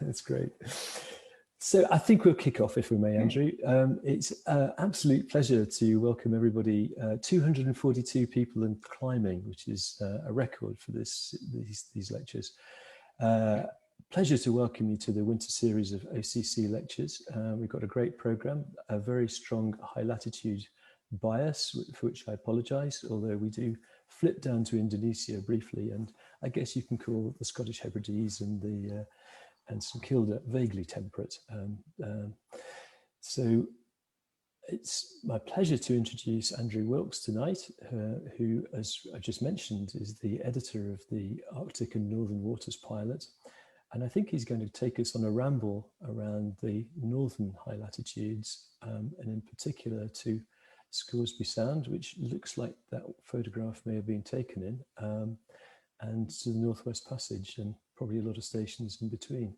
That's great. So I think we'll kick off, if we may, Andrew. It's an absolute pleasure to welcome everybody. 242 people and climbing, which is a record for these lectures. Pleasure to welcome you to the winter series of OCC lectures. We've got a great program, a very strong high latitude bias, for which I apologise, although we do flip down to Indonesia briefly, and I guess you can call the Scottish Hebrides and St Kilda vaguely temperate. So it's my pleasure to introduce Andrew Wilkes tonight, who, as I just mentioned, is the editor of the Arctic and Northern Waters Pilot. And I think he's going to take us on a ramble around the northern high latitudes, and in particular to Scoresby Sound, which looks like that photograph may have been taken in, and to the Northwest Passage, and probably a lot of stations in between.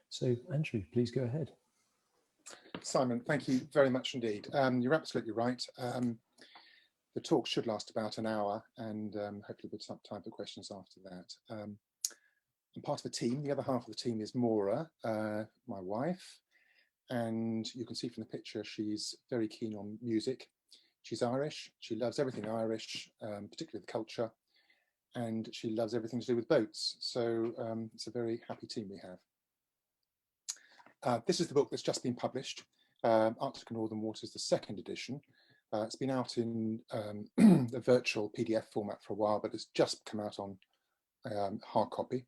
So Andrew, please go ahead. Simon, thank you very much indeed. You're absolutely right. The talk should last about an hour, and hopefully with some time for questions after that. I'm part of a team. The other half of the team is Maura, my wife, and you can see from the picture she's very keen on music. She's Irish. She loves everything Irish, particularly the culture, and she loves everything to do with boats. So it's a very happy team we have. This is the book that's just been published, Arctic and Northern Waters, the second edition. It's been out in the virtual PDF format for a while, but it's just come out on hard copy.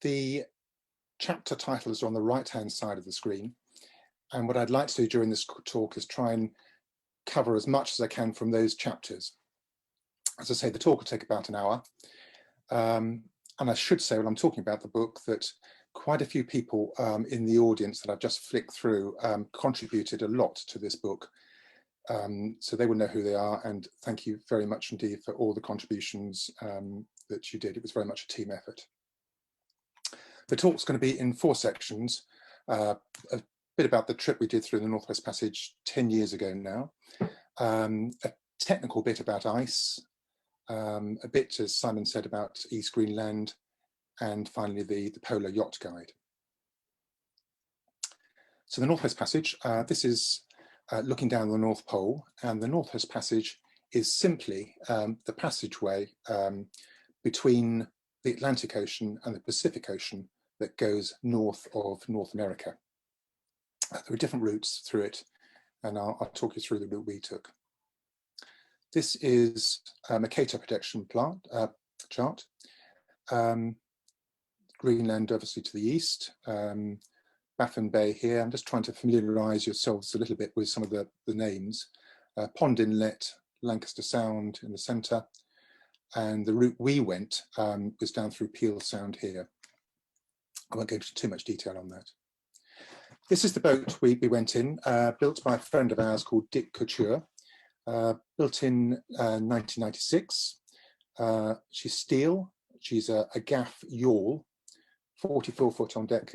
The chapter titles are on the right-hand side of the screen. And what I'd like to do during this talk is try and cover as much as I can from those chapters. As I say, the talk will take about an hour. And I should say, when I'm talking about the book, that quite a few people in the audience that I've just flicked through contributed a lot to this book. So they will know who they are. And thank you very much indeed for all the contributions that you did. It was very much a team effort. The talk's going to be in 4 sections, a bit about the trip we did through the Northwest Passage 10 years ago now, a technical bit about ice, a bit, as Simon said, about East Greenland, and finally the Polar Yacht Guide. So the Northwest Passage, this is looking down the North Pole, and the Northwest Passage is simply the passageway between the Atlantic Ocean and the Pacific Ocean that goes north of North America. There are different routes through it, and I'll talk you through the route we took. This is a Mercator protection chart. Greenland obviously to the east, Baffin Bay here. I'm just trying to familiarise yourselves a little bit with some of the names. Pond Inlet, Lancaster Sound in the centre, and the route we went was down through Peel Sound here. I won't go into too much detail on that. This is the boat we went in, built by a friend of ours called Dick Couture, built in 1996. She's steel. She's a gaff yawl, 44 foot on deck,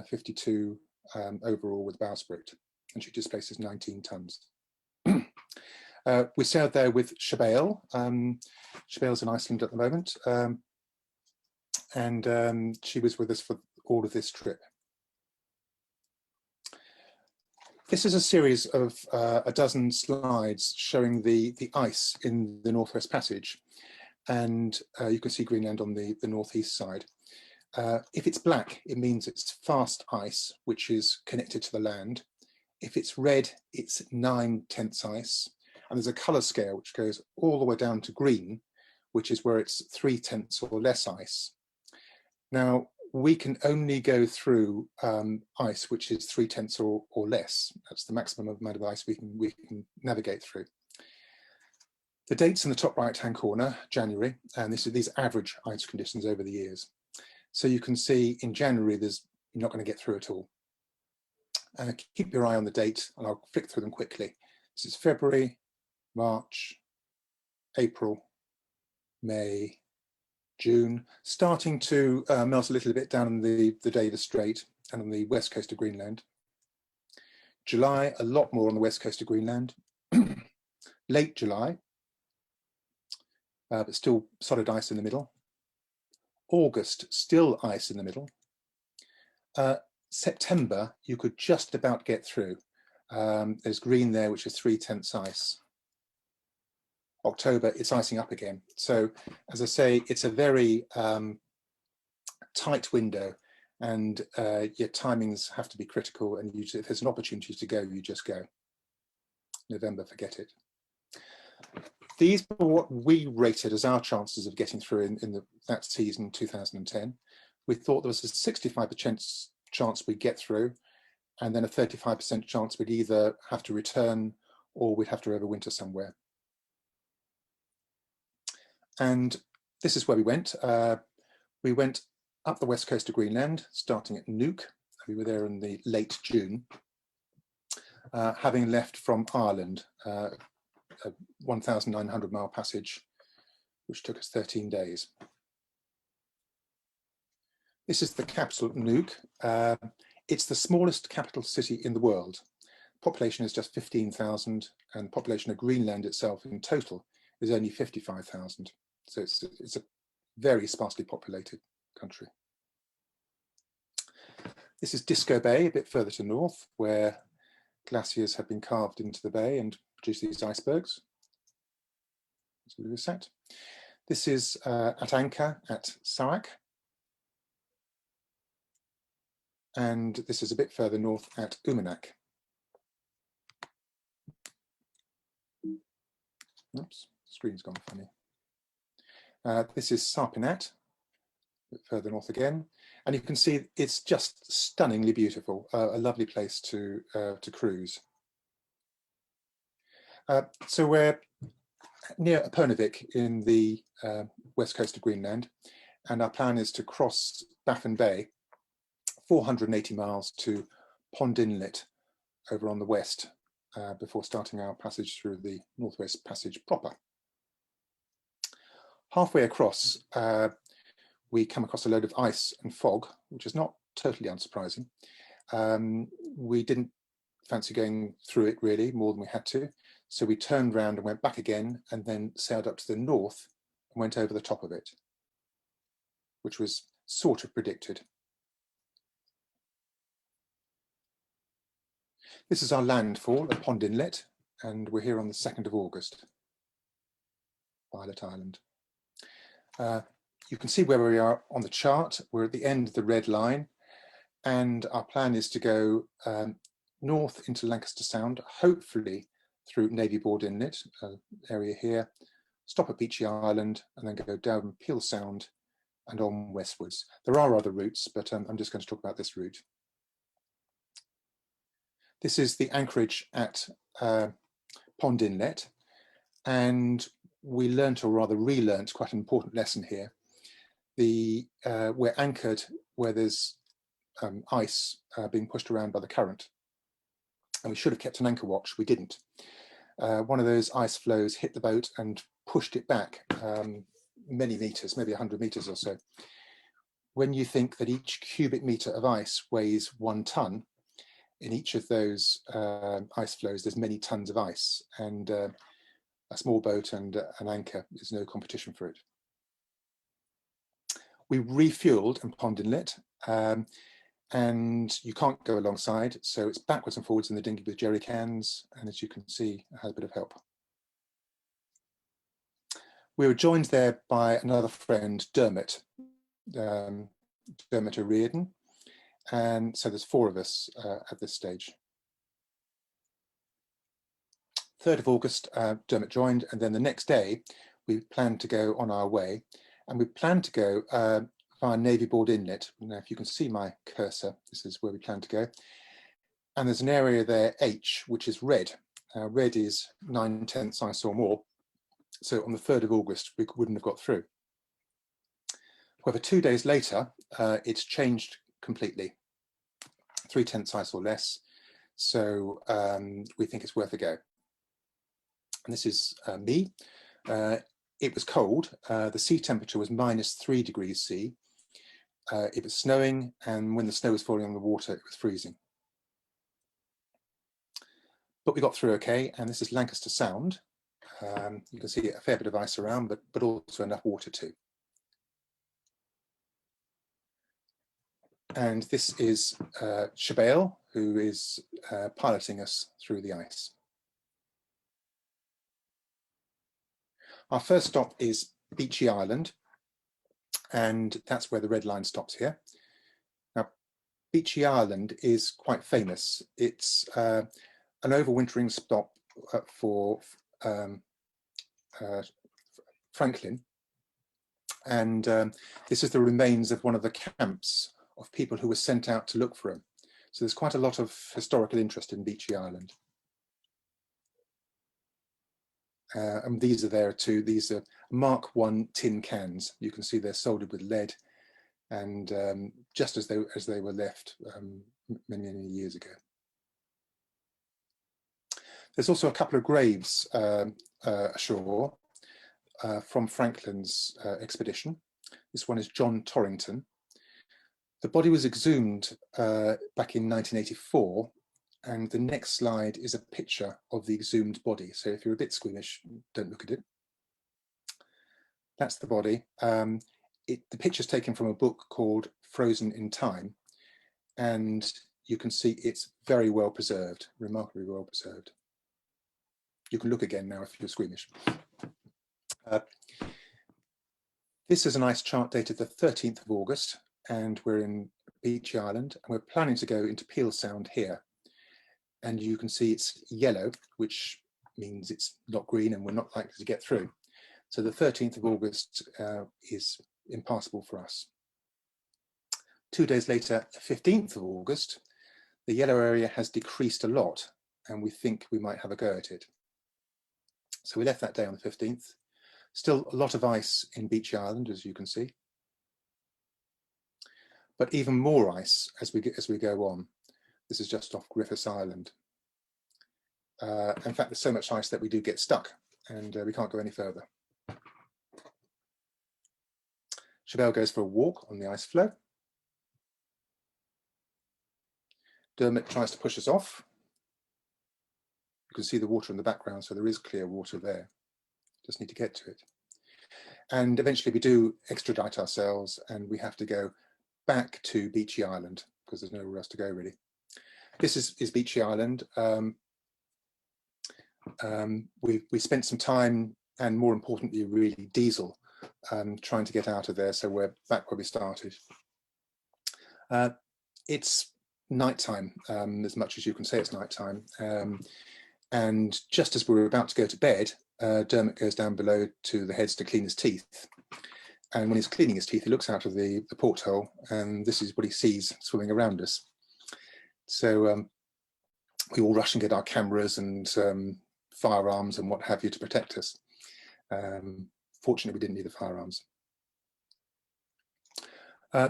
52 overall with bowsprit, and she displaces 19 tons. We sailed there with Shabale. Shabale's in Iceland at the moment, and she was with us for all of this trip. This is a series of a dozen slides showing the ice in the Northwest Passage, and you can see Greenland on the northeast side. If it's black, it means it's fast ice, which is connected to the land. If it's red, it's 9/10 ice. And there's a colour scale which goes all the way down to green, which is where it's 3/10 or less ice. Now, we can only go through ice which is 3/10 or less. That's the maximum amount of ice we can navigate through. The date's in the top right-hand corner, January, and these are average ice conditions over the years. So you can see in January, you're not going to get through at all. Keep your eye on the date, and I'll flick through them quickly. This is February, March, April, May, June, starting to melt a little bit down in the Davis Strait and on the west coast of Greenland. July, a lot more on the west coast of Greenland. Late July, but still solid ice in the middle. August, still ice in the middle. September, you could just about get through. There's green there, which is 3/10 ice. October, it's icing up again. So, as I say, it's a very tight window, and your timings have to be critical. And if there's an opportunity to go, you just go. November, forget it. These are what we rated as our chances of getting through in that season, 2010. We thought there was a 65% chance we'd get through, and then a 35% chance we'd either have to return or we'd have to overwinter somewhere. And this is where we went. We went up the west coast of Greenland, starting at Nuuk. We were there in the late June, having left from Ireland, a 1,900 mile passage, which took us 13 days. This is the capital, Nuuk. It's the smallest capital city in the world. Population is just 15,000, and the population of Greenland itself in total is only 55,000. So it's a very sparsely populated country. This is Disco Bay, a bit further to north, where glaciers have been carved into the bay and produce these icebergs. This is at anchor at Sarak. And this is a bit further north at Umanak. Oops, screen's gone funny. This is Sarpinat, a bit further north again. And you can see it's just stunningly beautiful, a lovely place to cruise. So we're near Upernavik in the west coast of Greenland, and our plan is to cross Baffin Bay, 480 miles to Pond Inlet over on the west, before starting our passage through the Northwest Passage proper. Halfway across, we come across a load of ice and fog, which is not totally unsurprising. We didn't fancy going through it really more than we had to, so we turned round and went back again, and then sailed up to the north and went over the top of it, which was sort of predicted. This is our landfall at Pond Inlet, and we're here on the 2nd of August, Violet Island. You can see where we are on the chart. We're at the end of the red line, and our plan is to go north into Lancaster Sound, hopefully through Navy Board Inlet, area here, stop at Beechy Island, and then go down Peel Sound and on westwards. There are other routes, but I'm just going to talk about this route. This is the anchorage at Pond Inlet, and we learnt, or rather relearnt, quite an important lesson here. We're anchored where there's ice being pushed around by the current, and we should have kept an anchor watch. We didn't. One of those ice flows hit the boat and pushed it back many meters, maybe 100 meters or so. When you think that each cubic meter of ice weighs 1 ton, in each of those ice flows, there's many tons of ice, and a small boat and an anchor is no competition for it. We refueled in Pond Inlet, and you can't go alongside, so it's backwards and forwards in the dinghy with jerry cans, and as you can see, it has a bit of help. We were joined there by another friend, Dermot O'Riordan, and so there's 4 of us at this stage. 3rd of August, Dermot joined, and then the next day we planned to go on our way, and we planned to go via Navy Board Inlet. Now, if you can see my cursor, this is where we plan to go. And there's an area there, H, which is red. Red is 9/10 ice or more. So on the 3rd of August, we wouldn't have got through. However, 2 days later, it's changed completely. 3/10 ice or less. So we think it's worth a go. And this is me. It was cold. The sea temperature was -3 degrees C. It was snowing, and when the snow was falling on the water, it was freezing. But we got through okay, and this is Lancaster Sound. You can see a fair bit of ice around, but also enough water too. And this is Shabelle, who is piloting us through the ice. Our first stop is Beechey Island, and that's where the red line stops here. Now, Beechey Island is quite famous. It's an overwintering stop for Franklin, and this is the remains of one of the camps of people who were sent out to look for him. So there's quite a lot of historical interest in Beechey Island. And these are there too. These are Mark I tin cans. You can see they're soldered with lead, and just as they were left many years ago. There's also a couple of graves ashore from Franklin's expedition. This one is John Torrington. The body was exhumed back in 1984. And the next slide is a picture of the exhumed body. So if you're a bit squeamish, don't look at it. That's the body. The picture's taken from a book called Frozen in Time. And you can see it's very well preserved, remarkably well preserved. You can look again now if you're squeamish. This is an ice chart dated the 13th of August, and we're in Beechey Island, and we're planning to go into Peel Sound here. And you can see it's yellow, which means it's not green and we're not likely to get through. So the 13th of August is impassable for us. 2 days later, the 15th of August, the yellow area has decreased a lot and we think we might have a go at it. So we left that day on the 15th. Still a lot of ice in Beechey Island, as you can see. But even more ice as we go on. This is just off Griffiths Island. In fact, there's so much ice that we do get stuck and we can't go any further. Shabelle goes for a walk on the ice floe. Dermot tries to push us off. You can see the water in the background, so there is clear water there. Just need to get to it. And eventually we do extradite ourselves and we have to go back to Beechey Island because there's nowhere else to go really. This is Beechey Island. We spent some time, and more importantly, really diesel, trying to get out of there. So we're back where we started. It's nighttime, as much as you can say it's nighttime. And just as we were about to go to bed, Dermot goes down below to the heads to clean his teeth. And when he's cleaning his teeth, he looks out of the porthole, and this is what he sees swimming around us. So we all rush and get our cameras and firearms and what have you to protect us. Fortunately, we didn't need the firearms.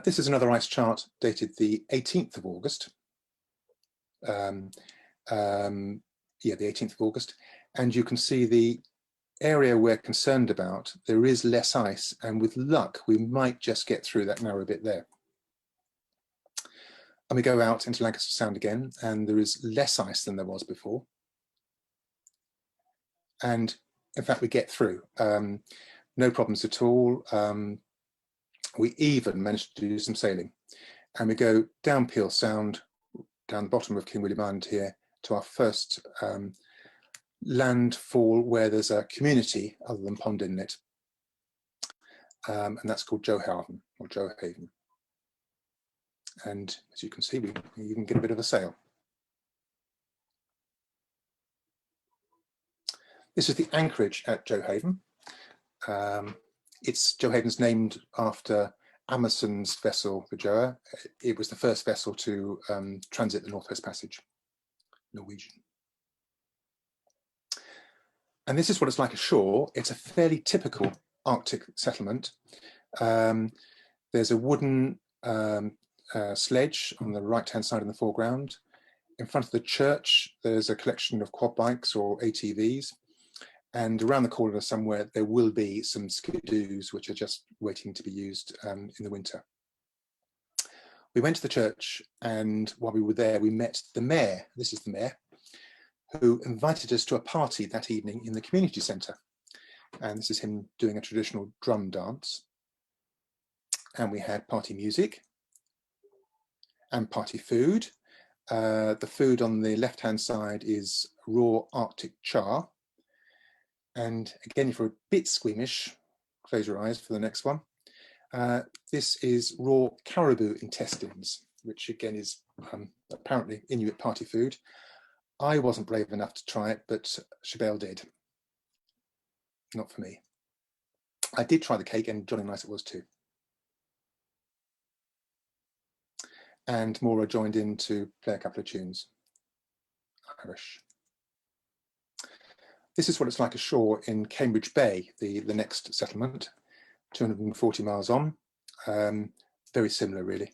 This is another ice chart dated the 18th of August. Yeah, the 18th of August. And you can see the area we're concerned about. There is less ice, and with luck, we might just get through that narrow bit there. And we go out into Lancaster Sound again, and there is less ice than there was before. And in fact, we get through. No problems at all. We even managed to do some sailing. And we go down Peel Sound, down the bottom of King William Island here, to our first landfall where there's a community other than Pond Inlet. And that's called Johaven, or Johaven. And as you can see, we even get a bit of a sail. This is the anchorage at Johaven. Johaven's named after Amundsen's vessel, the Joa. It was the first vessel to transit the Northwest Passage, Norwegian. And this is what it's like ashore. It's a fairly typical Arctic settlement. There's a wooden sledge on the right-hand side in the foreground. In front of the church, there's a collection of quad bikes or ATVs. And around the corner somewhere, there will be some skidoos, which are just waiting to be used in the winter. We went to the church, and while we were there, we met the mayor. This is the mayor, who invited us to a party that evening in the community centre. And this is him doing a traditional drum dance. And we had party music. and party food. The food on the left-hand side is raw Arctic char. And again, if you're a bit squeamish, close your eyes for the next one. This is raw caribou intestines, which again is apparently Inuit party food. I wasn't brave enough to try it, but Chabelle did. Not for me. I did try the cake, and jolly nice it was too. And Maura joined in to play a couple of tunes. Irish. This is what it's like ashore in Cambridge Bay, the next settlement, 240 miles on. Very similar, really.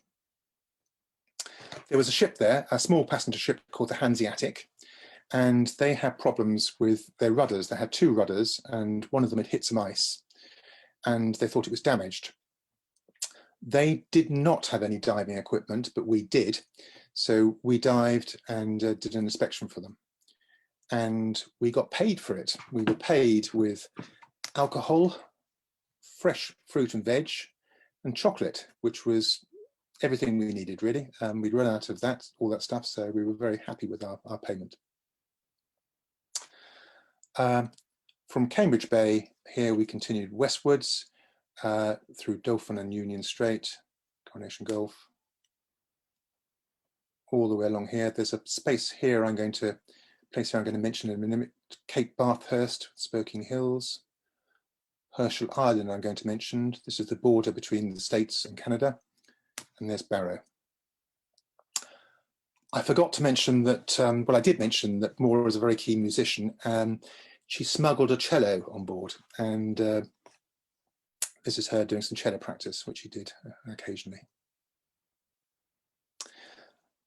There was a ship there, a small passenger ship called the Hanseatic, and they had problems with their rudders. They had two rudders, and one of them had hit some ice, and they thought it was damaged. They did not have any diving equipment, but we did. So we dived and did an inspection for them. And we got paid for it. We were paid with alcohol, fresh fruit and veg, and chocolate, which was everything we needed, really. We'd run out of that, all that stuff, so we were very happy with our payment. From Cambridge Bay, here we continued westwards through Dauphin and Union Strait, Coronation Gulf, all the way along here. There's a space here I'm going to mention in a minute. Cape Bathurst, Spoking Hills, Herschel Island I'm going to mention. This is the border between the States and Canada, and there's Barrow. I forgot to mention that, well, I did mention that Maura was a very keen musician. She smuggled a cello on board, and this is her doing some cello practice, which she did occasionally.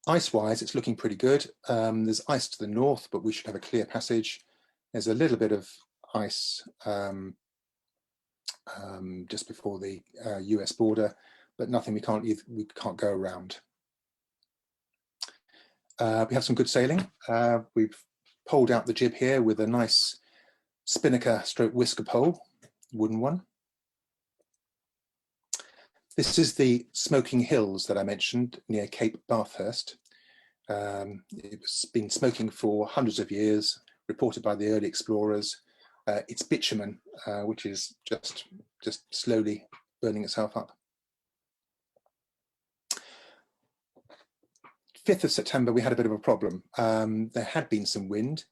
Ice-wise, it's looking pretty good. There's ice to the north, but we should have a clear passage. There's a little bit of ice just before the US border, but nothing we can't go around. We have some good sailing. We've poled out the jib here with a nice spinnaker stroke whisker pole, wooden one. This is the Smoking Hills that I mentioned near Cape Bathurst. It's been smoking for hundreds of years, reported by the early explorers. It's bitumen, which is just slowly burning itself up. 5th of September, we had a bit of a problem. There had been some wind,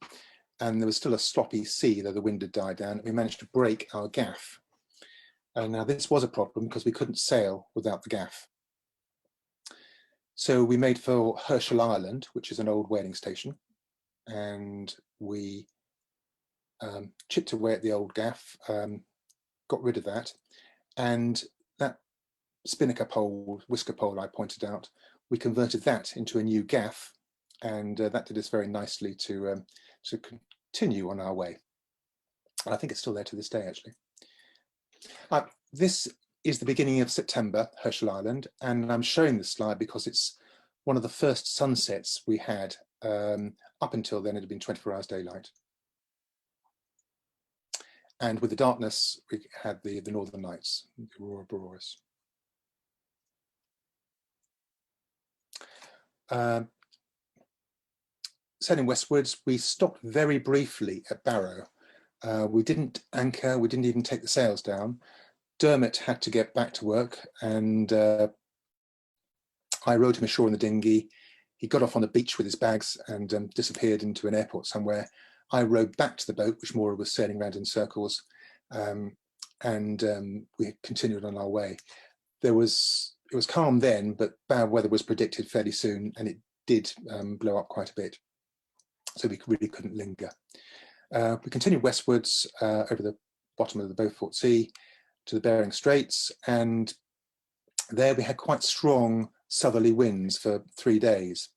and there was still a sloppy sea, though the wind had died down. We managed to break our gaff. And now this was a problem because we couldn't sail without the gaff. So we made for Herschel Island, which is an old whaling station, and we chipped away at the old gaff, got rid of that, and that spinnaker pole, whisker pole I pointed out, we converted that into a new gaff, and that did us very nicely to continue on our way. And I think it's still there to this day, actually. This is the beginning of September, Herschel Island, and I'm showing this slide because it's one of the first sunsets we had. Up until then, it had been 24 hours daylight. And with the darkness, we had the northern lights, the aurora borealis. Sailing westwards, we stopped very briefly at Barrow. We didn't anchor, we didn't even take the sails down. Dermot had to get back to work, and I rowed him ashore in the dinghy. He got off on the beach with his bags and disappeared into an airport somewhere. I rowed back to the boat, which Maura was sailing around in circles, and we continued on our way. It was calm then, but bad weather was predicted fairly soon, and it did blow up quite a bit. So we really couldn't linger. We continued westwards over the bottom of the Beaufort Sea to the Bering Straits, and there we had quite strong southerly winds for 3 days,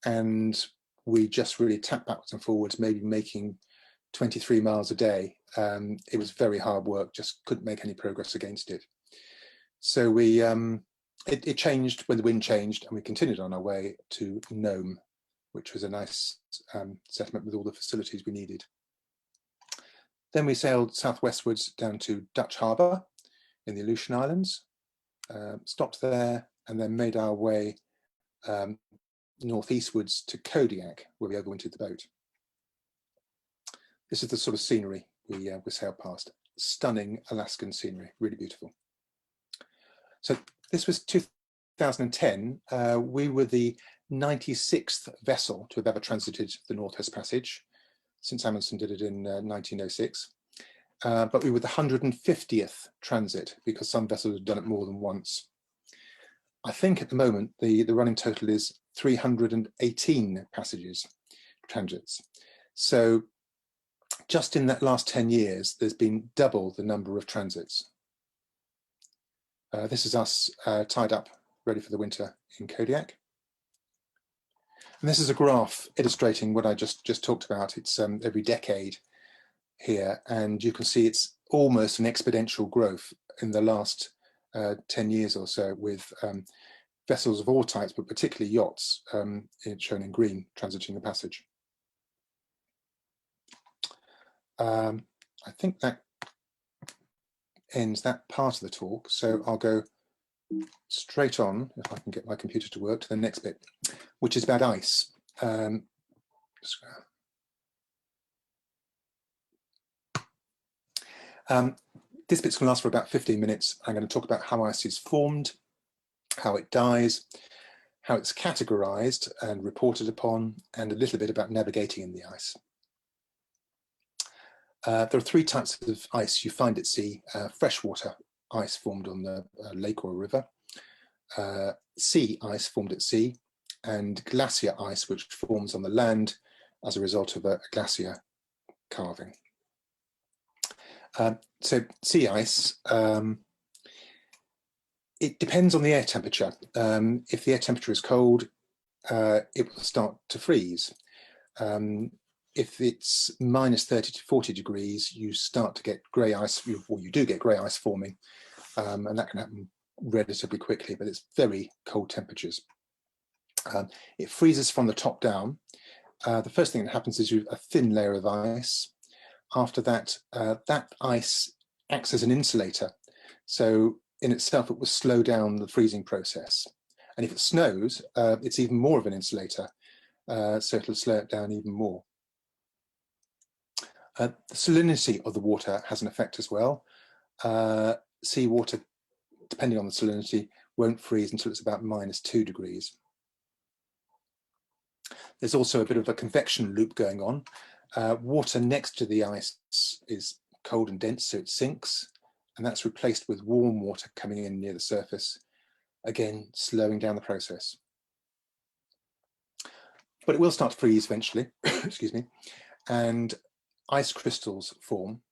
and we just really tapped backwards and forwards, maybe making 23 miles a day. It was very hard work, just couldn't make any progress against it. So we it changed when the wind changed, and we continued on our way to Nome, which was a nice settlement with all the facilities we needed. Then we sailed southwestwards down to Dutch Harbour in the Aleutian Islands, stopped there, and then made our way northeastwards to Kodiak, where we overwintered the boat. This is the sort of scenery we sailed past. Stunning Alaskan scenery, really beautiful. So this was 2010. We were the 96th vessel to have ever transited the Northwest Passage, since Amundsen did it in 1906. But we were the 150th transit, because some vessels have done it more than once. I think at the moment the running total is 318 passages, transits. So just in that last 10 years, there's been double the number of transits. This is us tied up, ready for the winter in Kodiak. And this is a graph illustrating what I just talked about. It's every decade here, and you can see it's almost an exponential growth in the last 10 years or so, with vessels of all types, but particularly yachts, shown in green, transiting the passage. I think that ends that part of the talk, so I'll go straight on, if I can get my computer to work, to the next bit, which is about ice. This bit's going to last for about 15 minutes. I'm going to talk about how ice is formed, how it dies, how it's categorized and reported upon, and a little bit about navigating in the ice. There are three types of ice you find at sea: freshwater ice formed on the lake or a river, sea ice formed at sea, and glacier ice which forms on the land as a result of a glacier calving. So sea ice, it depends on the air temperature. If the air temperature is cold, it will start to freeze. If it's minus 30 to 40 degrees, you start to get grey ice, or you do get grey ice forming, and that can happen relatively quickly, but it's very cold temperatures. It freezes from the top down. The first thing that happens is you have a thin layer of ice. After that, that ice acts as an insulator. So in itself, it will slow down the freezing process. And if it snows, it's even more of an insulator. So it'll slow it down even more. The salinity of the water has an effect as well. Seawater, depending on the salinity, won't freeze until it's about -2 degrees. There's also a bit of a convection loop going on. Water next to the ice is cold and dense, so it sinks, and that's replaced with warm water coming in near the surface, again slowing down the process. But it will start to freeze eventually, excuse me, and ice crystals form,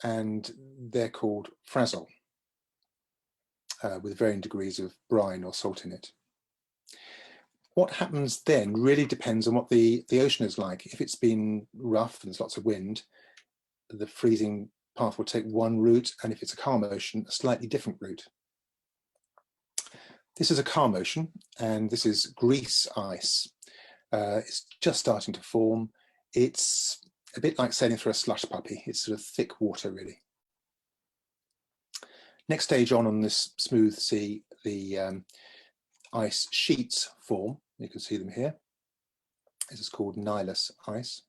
and they're called frazzle, with varying degrees of brine or salt in it. What happens then really depends on what the ocean is like. If it's been rough and there's lots of wind, the freezing path will take one route, and if it's a calm ocean, a slightly different route. This is a calm ocean, and this is grease ice. It's just starting to form. It's a bit like sailing through a slush puppy. It's sort of thick water, really. Next stage on this smooth sea, the ice sheets form. You can see them here. This is called nihilus ice.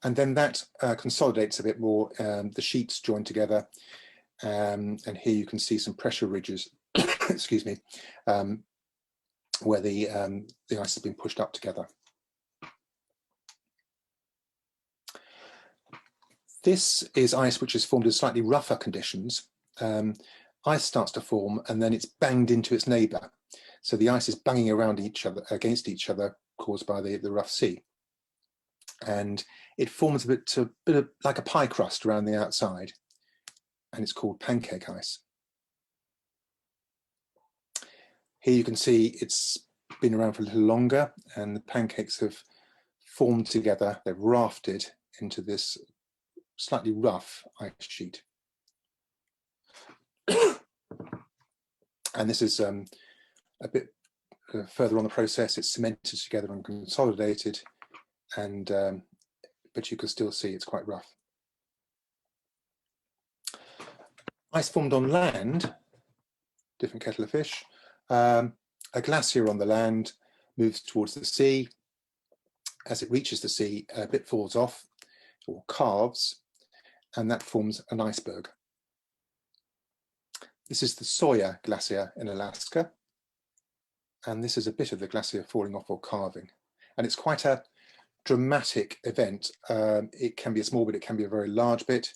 And then that consolidates a bit more. The sheets join together, and here you can see some pressure ridges, excuse me, where the ice has been pushed up together. This is ice which is formed in slightly rougher conditions. Ice starts to form, and then it's banged into its neighbour. So the ice is banging around against each other, caused by the rough sea. And it forms a bit of like a pie crust around the outside, and it's called pancake ice. Here you can see it's been around for a little longer, and the pancakes have formed together. They've rafted into this slightly rough ice sheet. And this is a bit further on the process. It's cemented together and consolidated, and but you can still see it's quite rough. Ice formed on land, different kettle of fish. A glacier on the land moves towards the sea. As it reaches the sea, a bit falls off or calves, and that forms an iceberg. This is the Sawyer Glacier in Alaska, and this is a bit of the glacier falling off or calving. And it's quite a dramatic event. It can be a small bit, it can be a very large bit.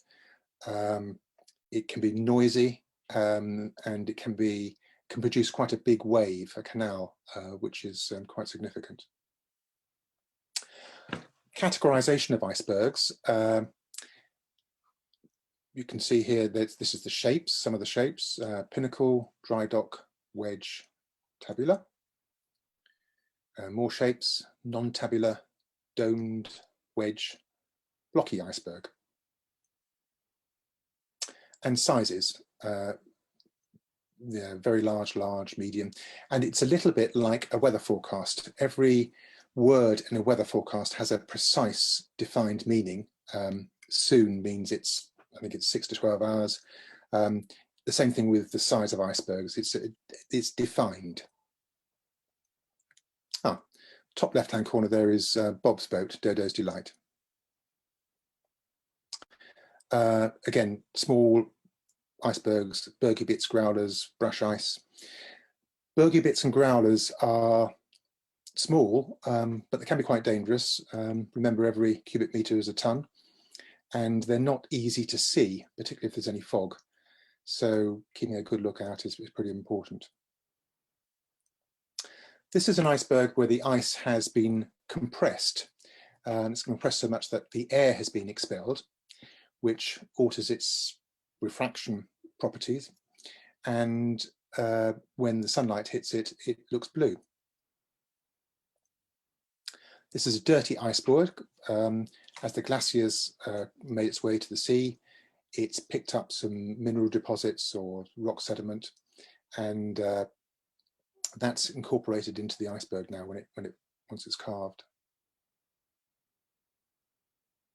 It can be noisy, and it can produce quite a big wave, a canal, which is quite significant. Categorization of icebergs. You can see here that this is the shapes, some of the shapes: pinnacle, dry dock, wedge, tabular. More shapes: non-tabular, domed, wedge, blocky iceberg. And sizes, yeah, very large, medium. And it's a little bit like a weather forecast. Every word in a weather forecast has a precise defined meaning. Soon means I think it's 6 to 12 hours. The same thing with the size of icebergs. It's defined. Top left-hand corner there is Bob's boat, Dodo's Delight. Again, small icebergs, Bergy bits, growlers, brush ice. Bergy bits and growlers are small, but they can be quite dangerous. Remember, every cubic meter is a ton, and they're not easy to see, particularly if there's any fog. So keeping a good look out is pretty important. This is an iceberg where the ice has been compressed. It's compressed so much that the air has been expelled, which alters its refraction properties. And when the sunlight hits it, it looks blue. This is a dirty iceberg. As the glaciers made its way to the sea, it's picked up some mineral deposits or rock sediment, and that's incorporated into the iceberg now once it's carved.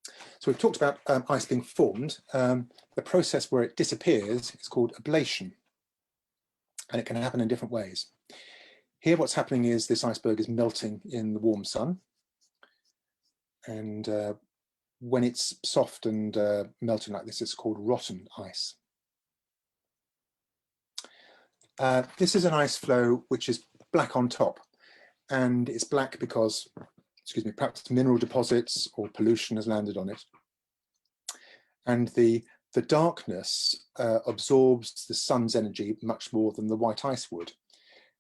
So we've talked about ice being formed. The process where it disappears is called ablation, and it can happen in different ways. Here what's happening is this iceberg is melting in the warm sun, and when it's soft and melting like this, it's called rotten ice. This is an ice flow which is black on top, and it's black because, perhaps mineral deposits or pollution has landed on it. And the darkness absorbs the sun's energy much more than the white ice would.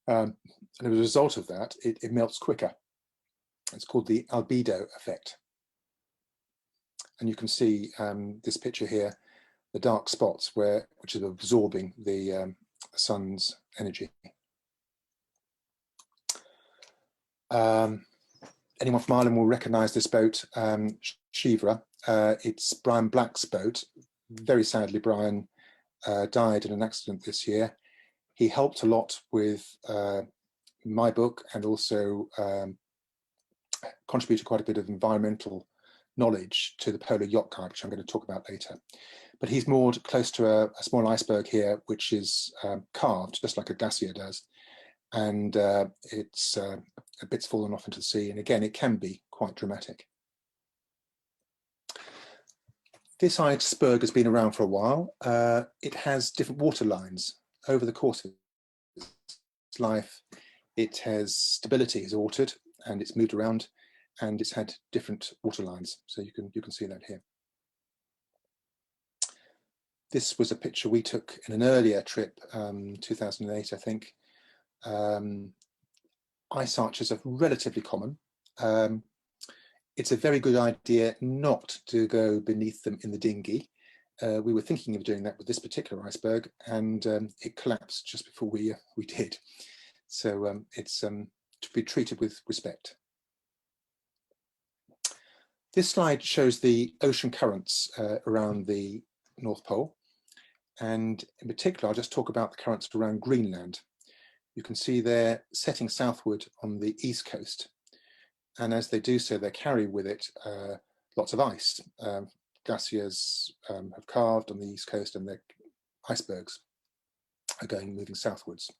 And as a result of that, it melts quicker. It's called the albedo effect. And you can see this picture here, the dark spots which are absorbing the sun's energy. Anyone from Ireland will recognise this boat, Shivra. It's Brian Black's boat. Very sadly, Brian died in an accident this year. He helped a lot with my book, and also contributed quite a bit of environmental knowledge to the Polar Yacht Guide, which I'm going to talk about later. But he's moored close to a small iceberg here, which is carved, just like a glacier does. And it's a bit's fallen off into the sea. And again, it can be quite dramatic. This iceberg has been around for a while. It has different water lines over the course of its life. Stability has altered, and it's moved around, and it's had different water lines. So you can see that here. This was a picture we took in an earlier trip, 2008, I think. Ice arches are relatively common. It's a very good idea not to go beneath them in the dinghy. We were thinking of doing that with this particular iceberg, and it collapsed just before we did. So it's to be treated with respect. This slide shows the ocean currents around the North Pole, and in particular, I'll just talk about the currents around Greenland. You can see they're setting southward on the east coast, and as they do so, they carry with it lots of ice. Glaciers have calved on the east coast, and the icebergs are moving southwards.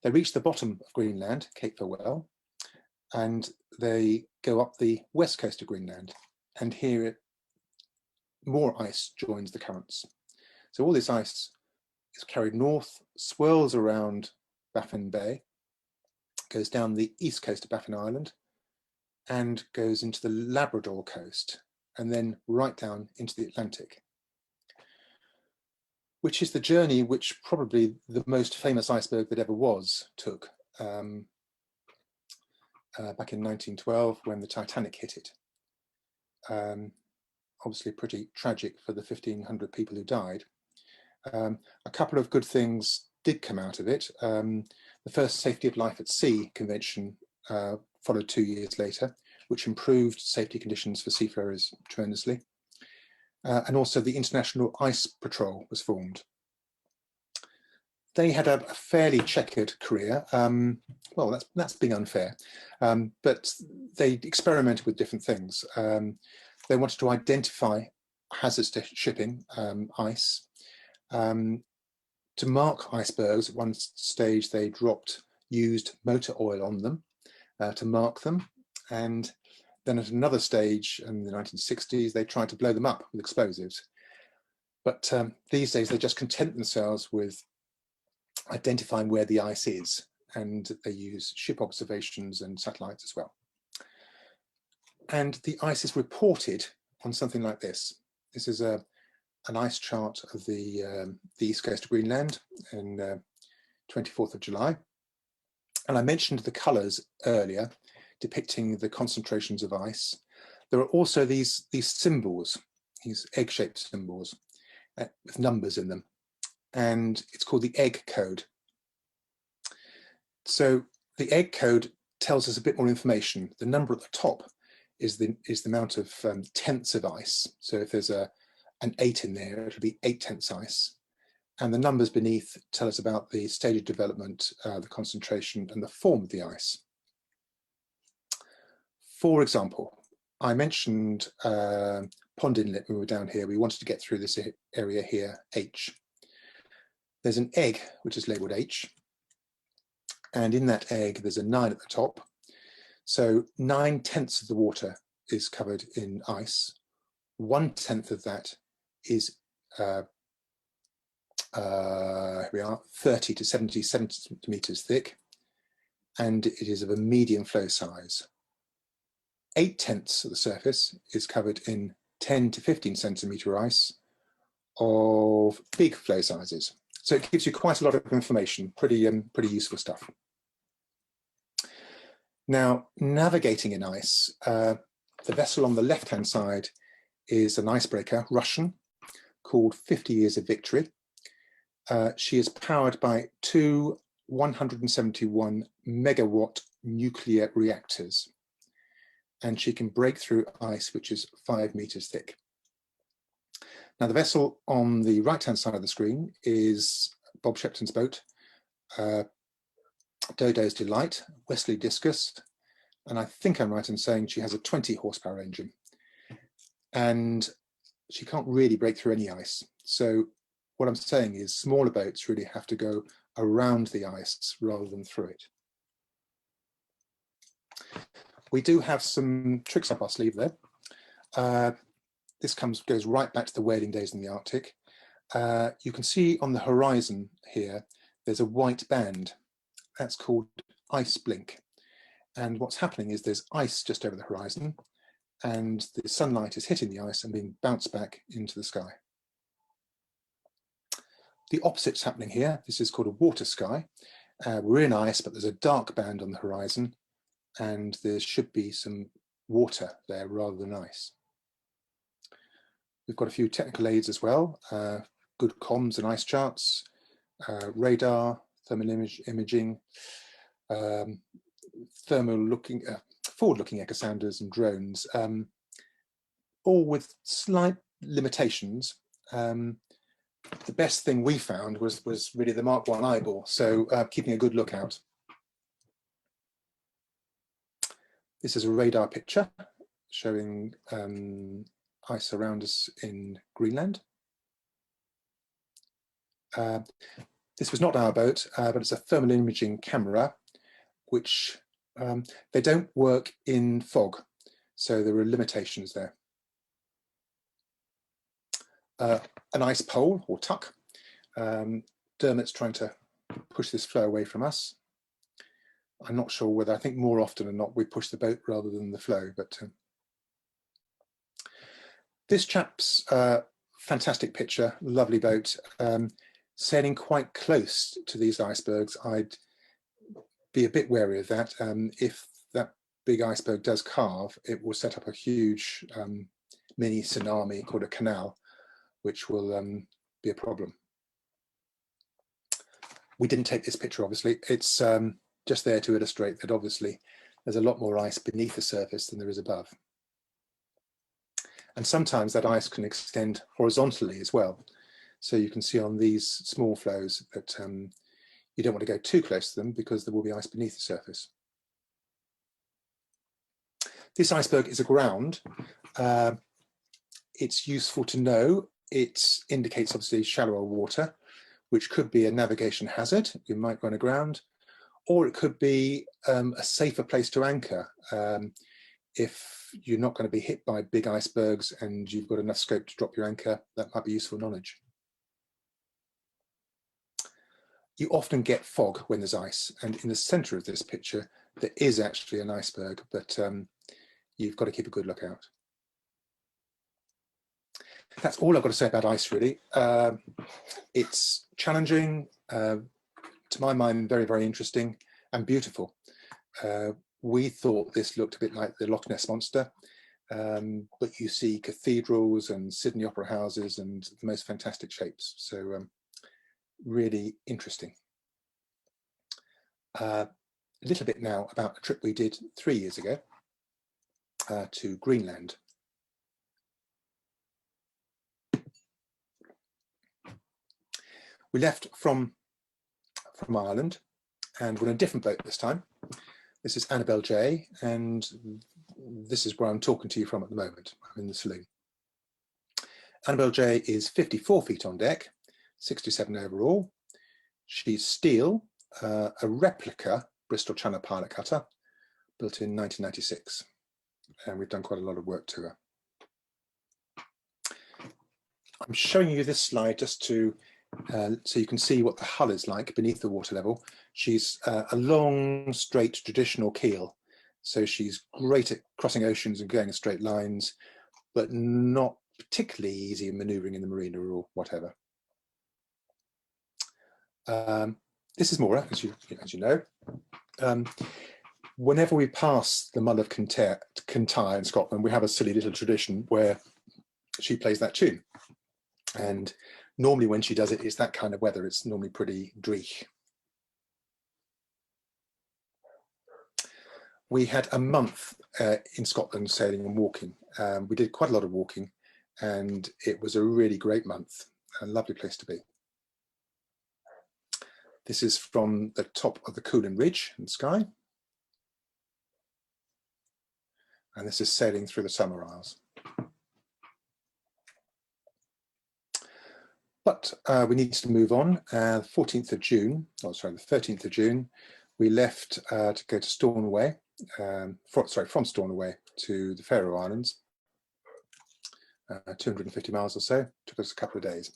They reach the bottom of Greenland, Cape Farewell, and they go up the west coast of Greenland. And here more ice joins the currents. So all this ice is carried north, swirls around Baffin Bay, goes down the east coast of Baffin Island, and goes into the Labrador coast, and then right down into the Atlantic, which is the journey which probably the most famous iceberg that ever was took back in 1912 when the Titanic hit it. Obviously pretty tragic for the 1,500 people who died. A couple of good things did come out of it. The first Safety of Life at Sea convention followed 2 years later, which improved safety conditions for seafarers tremendously. And also the International Ice Patrol was formed. They had a fairly checkered career. Well, that's being unfair, but they experimented with different things. They wanted to identify hazards to shipping, ice. To mark icebergs, at one stage they dropped used motor oil on them to mark them. And then at another stage in the 1960s, they tried to blow them up with explosives. But these days they just content themselves with identifying where the ice is, and they use ship observations and satellites as well. And the ice is reported on something like this. This is an ice chart of the east coast of Greenland in 24th of July. And I mentioned the colours earlier, depicting the concentrations of ice. There are also these symbols, these egg-shaped symbols with numbers in them. And it's called the egg code. So the egg code tells us a bit more information. The number at the top is the amount of tenths of ice. So if there's an 8 in there, it'll be 8 tenths ice. And the numbers beneath tell us about the stage of development, the concentration, and the form of the ice. For example, I mentioned Pond Inlet when we were down here. We wanted to get through this area here, H. There's an egg which is labelled H, and in that egg there's a 9 at the top. So 9 tenths of the water is covered in ice. 1/10 of that is here we are, 30 to 70 centimeters thick, and it is of a medium flow size. 8 tenths of the surface is covered in 10 to 15 centimeter ice of big flow sizes. So it gives you quite a lot of information, pretty useful stuff. Now, navigating in ice, the vessel on the left-hand side is an icebreaker, Russian, called 50 Years of Victory. She is powered by 2 171 megawatt nuclear reactors, and she can break through ice which is 5 meters thick. Now, the vessel on the right-hand side of the screen is Bob Shepton's boat, Dodo's Delight, Wesley Discus, and I think I'm right in saying she has a 20 horsepower engine. And she can't really break through any ice. So what I'm saying is smaller boats really have to go around the ice rather than through it. We do have some tricks up our sleeve there. This goes right back to the whaling days in the Arctic. You can see on the horizon here, there's a white band. That's called ice blink. And what's happening is there's ice just over the horizon, and the sunlight is hitting the ice and being bounced back into the sky. The opposite's happening here. This is called a water sky. We're in ice, but there's a dark band on the horizon, and there should be some water there rather than ice. We've got a few technical aids as well, good comms and ice charts, radar, thermal imaging, forward-looking echo sounders and drones, all with slight limitations. The best thing we found was really the Mark 1 eyeball, so keeping a good lookout. This is a radar picture showing ice around us in Greenland. This was not our boat, but it's a thermal imaging camera, which they don't work in fog, so there are limitations there. An ice pole or tuck. Dermot's trying to push this floe away from us. I'm not sure whether, I think more often than not we push the boat rather than the flow, but this chap's fantastic picture, lovely boat, sailing quite close to these icebergs. I'd be a bit wary of that. If that big iceberg does carve, it will set up a huge mini tsunami called a canal, which will be a problem. We didn't take this picture, obviously. It's just there to illustrate that obviously there's a lot more ice beneath the surface than there is above. And sometimes that ice can extend horizontally as well. So you can see on these small flows that you don't want to go too close to them because there will be ice beneath the surface. This iceberg is aground. It's useful to know. It indicates obviously shallower water, which could be a navigation hazard. You might run aground, or it could be a safer place to anchor. If you're not going to be hit by big icebergs and you've got enough scope to drop your anchor, that might be useful knowledge. You often get fog when there's ice, and in the center of this picture, there is actually an iceberg, but you've got to keep a good lookout. That's all I've got to say about ice, really. It's challenging, to my mind, very, very interesting and beautiful. We thought this looked a bit like the Loch Ness Monster, but you see cathedrals and Sydney opera houses and the most fantastic shapes. So really interesting. A little bit now about a trip we did 3 years ago to Greenland. We left from Ireland and we're on a different boat this time. This is Annabel J, and this is where I'm talking to you from at the moment. I'm in the saloon. Annabel J is 54 feet on deck, 67 overall. She's steel, a replica Bristol Channel pilot cutter, built in 1996. And we've done quite a lot of work to her. I'm showing you this slide just to so you can see what the hull is like beneath the water level. She's a long, straight, traditional keel. So she's great at crossing oceans and going in straight lines, but not particularly easy in manoeuvring in the marina or whatever. This is Maura, as you know. Whenever we pass the Mull of Kintyre in Scotland, we have a silly little tradition where she plays that tune. And normally when she does it, it's that kind of weather. It's normally pretty dreich. We had a month in Scotland sailing and walking. We did quite a lot of walking, and it was a really great month, a lovely place to be. This is from the top of the Coolin Ridge in Skye. And this is sailing through the Summer Isles. But we need to move on. 14th of June, oh sorry, the 13th of June, we left to go to Stornoway, from Stornoway to the Faroe Islands. 250 miles or so, took us a couple of days.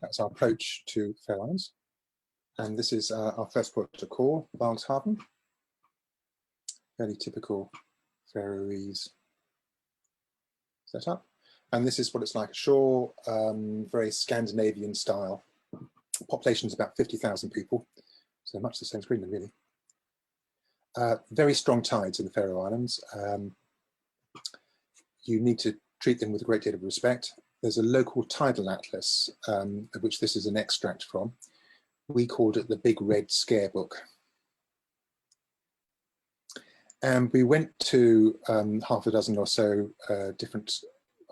That's our approach to Faroe Islands. And this is our first port to call, Wilkes. Fairly typical Faroese setup. And this is what it's like ashore, very Scandinavian style. Population is about 50,000 people, so much the same as Greenland, really. Very strong tides in the Faroe Islands. You need to treat them with a great deal of respect. There's a local tidal atlas, of which this is an extract from. We called it the Big Red Scare Book. And we went to half a dozen or so different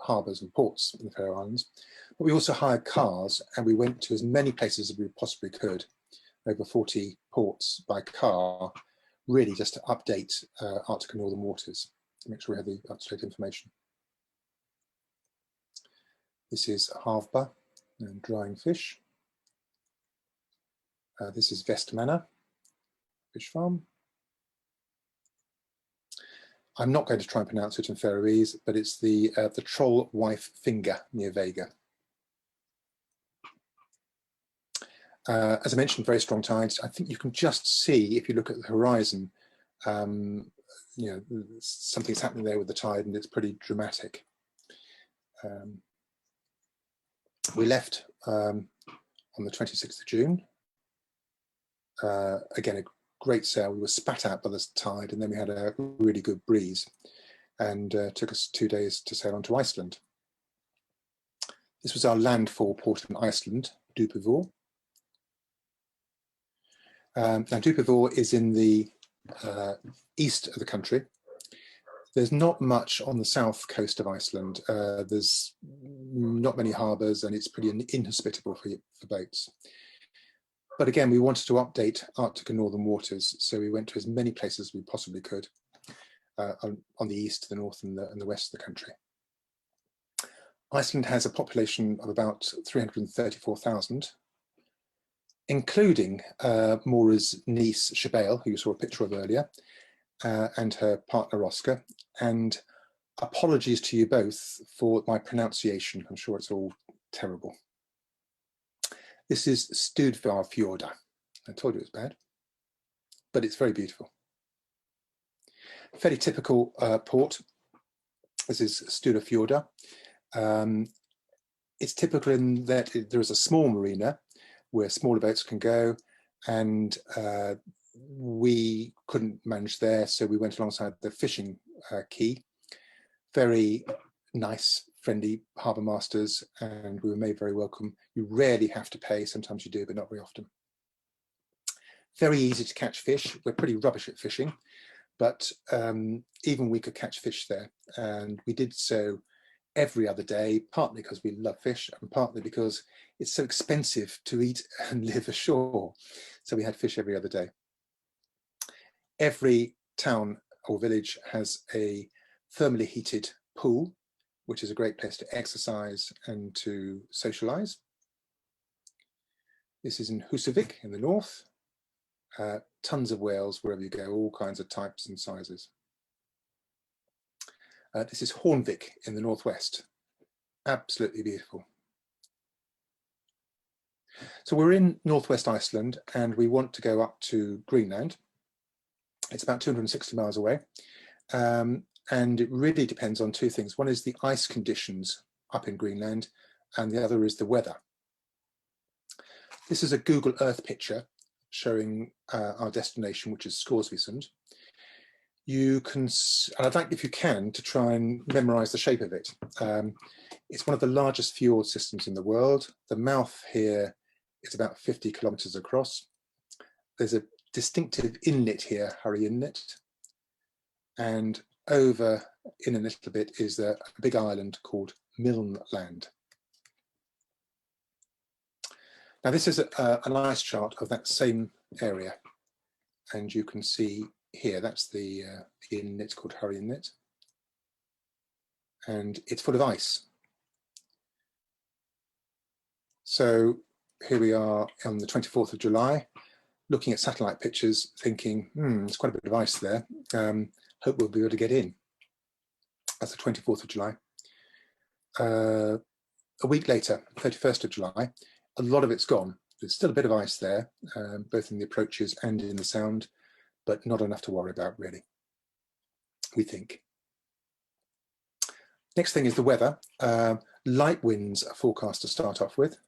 harbours and ports in the Faroe Islands. But we also hired cars, and we went to as many places as we possibly could, over 40 ports by car, really just to update Arctic and Northern Waters, to make sure we have the up-to-date information. This is Havba and drying fish. This is Vestmanna fish farm. I'm not going to try and pronounce it in Faroese, but it's the Troll Wife Finger near Vega. As I mentioned, very strong tides. I think you can just see, if you look at the horizon, you know, something's happening there with the tide, and it's pretty dramatic. We left on the 26th of June. Again, a great sail. We were spat out by the tide, and then we had a really good breeze, and took us 2 days to sail on to Iceland. This was our landfall port in Iceland, Djúpivogur. Now, Djúpivogur is in the east of the country. There's not much on the south coast of Iceland. There's not many harbours, and it's pretty inhospitable for boats. But again, we wanted to update Arctic and Northern Waters, so we went to as many places as we possibly could on the east, the north, and the west of the country. Iceland has a population of about 334,000, including Maura's niece, Shabelle, who you saw a picture of earlier, and her partner, Oscar. And apologies to you both for my pronunciation. I'm sure it's all terrible. This is Stúdvarfjörður. I told you it was bad, but it's very beautiful. Fairly typical port. This is Stúdvarfjörður. It's typical in that there is a small marina where smaller boats can go, and we couldn't manage there, so we went alongside the fishing quay. Very nice, friendly harbour masters, and we were made very welcome. You rarely have to pay, sometimes you do, but not very often. Very easy to catch fish. We're pretty rubbish at fishing, but even we could catch fish there, and we did so every other day, partly because we love fish and partly because it's so expensive to eat and live ashore. So we had fish every other day. Every town or village has a thermally heated pool, which is a great place to exercise and to socialize. This is in Húsavík in the north. Tons of whales wherever you go, all kinds of types and sizes. This is Hornvík in the northwest. Absolutely beautiful. So we're in northwest Iceland, and we want to go up to Greenland. It's about 260 miles away. And it really depends on two things. One is the ice conditions up in Greenland, and the other is the weather. This is a Google Earth picture showing our destination, which is Scoresby. You can, and I'd like, if you can, to try and memorize the shape of it. It's one of the largest fjord systems in the world. The mouth here is about 50 kilometers across. There's a distinctive inlet here, Hurry Inlet, and over in a little bit is a big island called Milne Land. Now this is an ice chart of that same area, and you can see here, that's the inlet called Hurry Inlet, and it's full of ice. So here we are on the 24th of July, looking at satellite pictures, thinking, there's quite a bit of ice there. Hope we'll be able to get in. That's the 24th of July. A week later, 31st of July, a lot of it's gone. There's still a bit of ice there, both in the approaches and in the sound, but not enough to worry about, really, we think. Next thing is the weather. Light winds are forecast to start off with.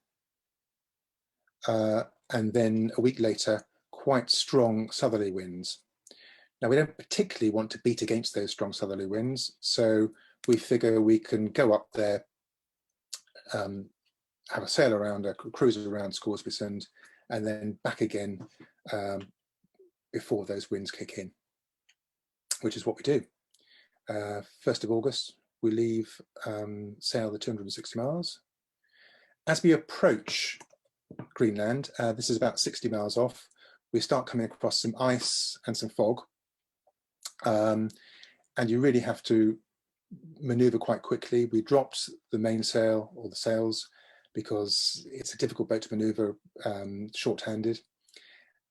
And then a week later, quite strong southerly winds. Now, we don't particularly want to beat against those strong southerly winds, so we figure we can go up there, have a sail around, a cruise around Scoresby, and then back again before those winds kick in. which is what we do. 1st of August, we leave sail the 260 miles. As we approach Greenland, this is about 60 miles off, we start coming across some ice and some fog. And you really have to maneuver quite quickly. We dropped the mainsail or the sails because it's a difficult boat to maneuver short-handed.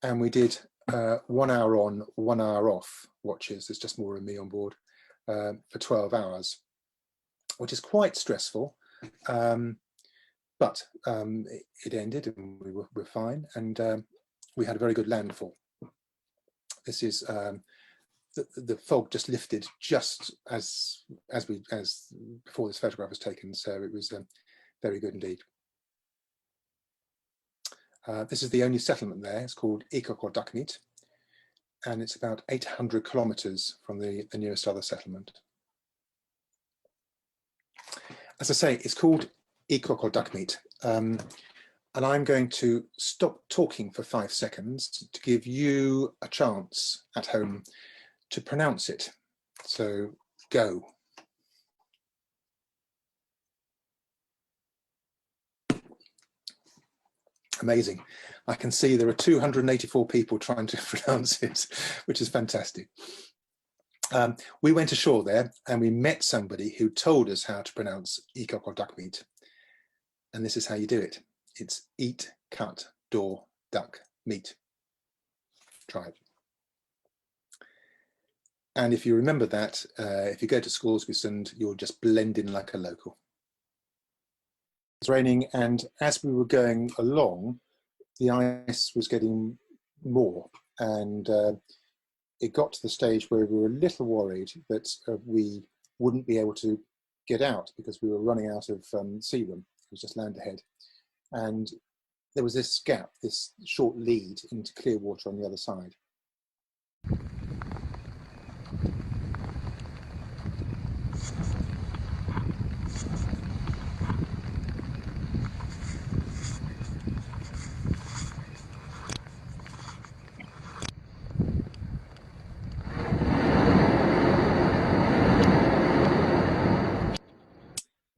And we did 1 hour on, 1 hour off watches. There's just Maura and me on board for 12 hours, which is quite stressful. But it ended and we were fine. And we had a very good landfall. This is the fog just lifted just as before this photograph was taken, so it was very good indeed. This is the only settlement there. It's called Ikakordakmeet, and it's about 800 kilometers from the nearest other settlement. As I say, it's called Ikakordakmeet, and I'm going to stop talking for 5 seconds to give you a chance at home to pronounce it. So go. Amazing. I can see there are 284 people trying to pronounce it, which is fantastic. We went ashore there and we met somebody who told us how to pronounce Ikakordakmeet. And this is how you do it. It's eat, cut, door, duck, meat. Try it. And if you remember that, if you go to Scoresby, you'll just blend in like a local. It's raining, and as we were going along, the ice was getting more, and it got to the stage where we were a little worried that we wouldn't be able to get out because we were running out of sea room. It was just land ahead. And there was this gap, this short lead into clear water on the other side.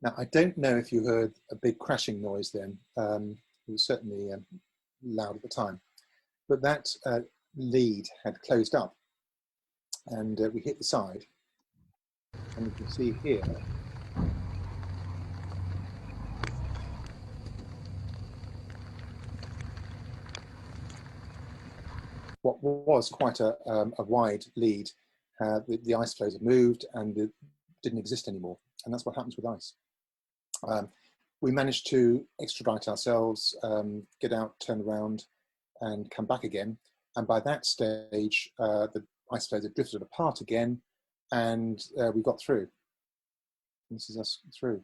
Now, I don't know if you heard a big crashing noise then. It was certainly loud at the time. But that lead had closed up, and we hit the side. And you can see here what was quite a wide lead. The ice floes had moved and it didn't exist anymore. And that's what happens with ice. We managed to extradite ourselves, get out, turn around, and come back again. And by that stage, the ice floes had drifted apart again, and we got through. This is us through.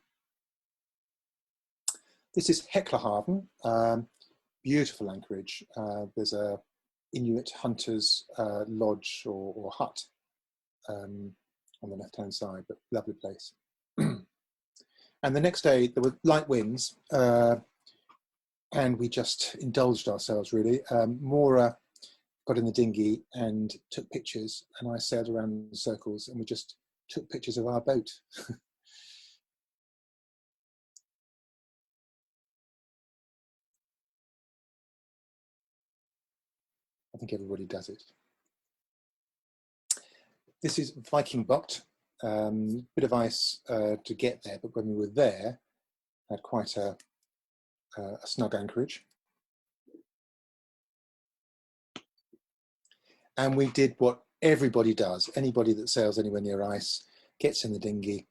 This is Heklehaven, beautiful anchorage. There's a Inuit hunters lodge or hut on the left-hand side, but lovely place. And the next day there were light winds, and we just indulged ourselves really. Maura got in the dinghy and took pictures, and I sailed around in circles, and we just took pictures of our boat. I think everybody does it. This is Viking Bucht. Bit of ice to get there, but when we were there, had quite a snug anchorage. And we did what everybody does. Anybody that sails anywhere near ice gets in the dinghy,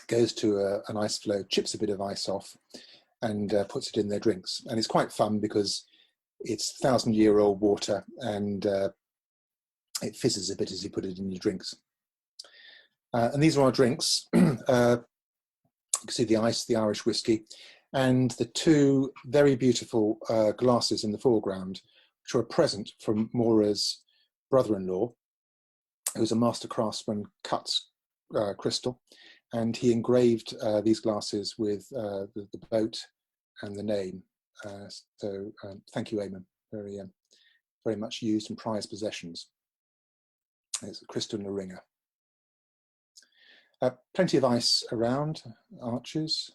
goes to an ice floe, chips a bit of ice off, and puts it in their drinks. And it's quite fun because it's 1,000-year-old water, and it fizzes a bit as you put it in your drinks. And these are our drinks. You can see the ice, the Irish whiskey, and the two very beautiful glasses in the foreground, which are a present from Maura's brother-in-law, who's a master craftsman, cuts crystal, and he engraved these glasses with the boat and the name. So thank you, Eamon. Very much used and prized possessions. There's a crystal and a ringer. Plenty of ice around, arches,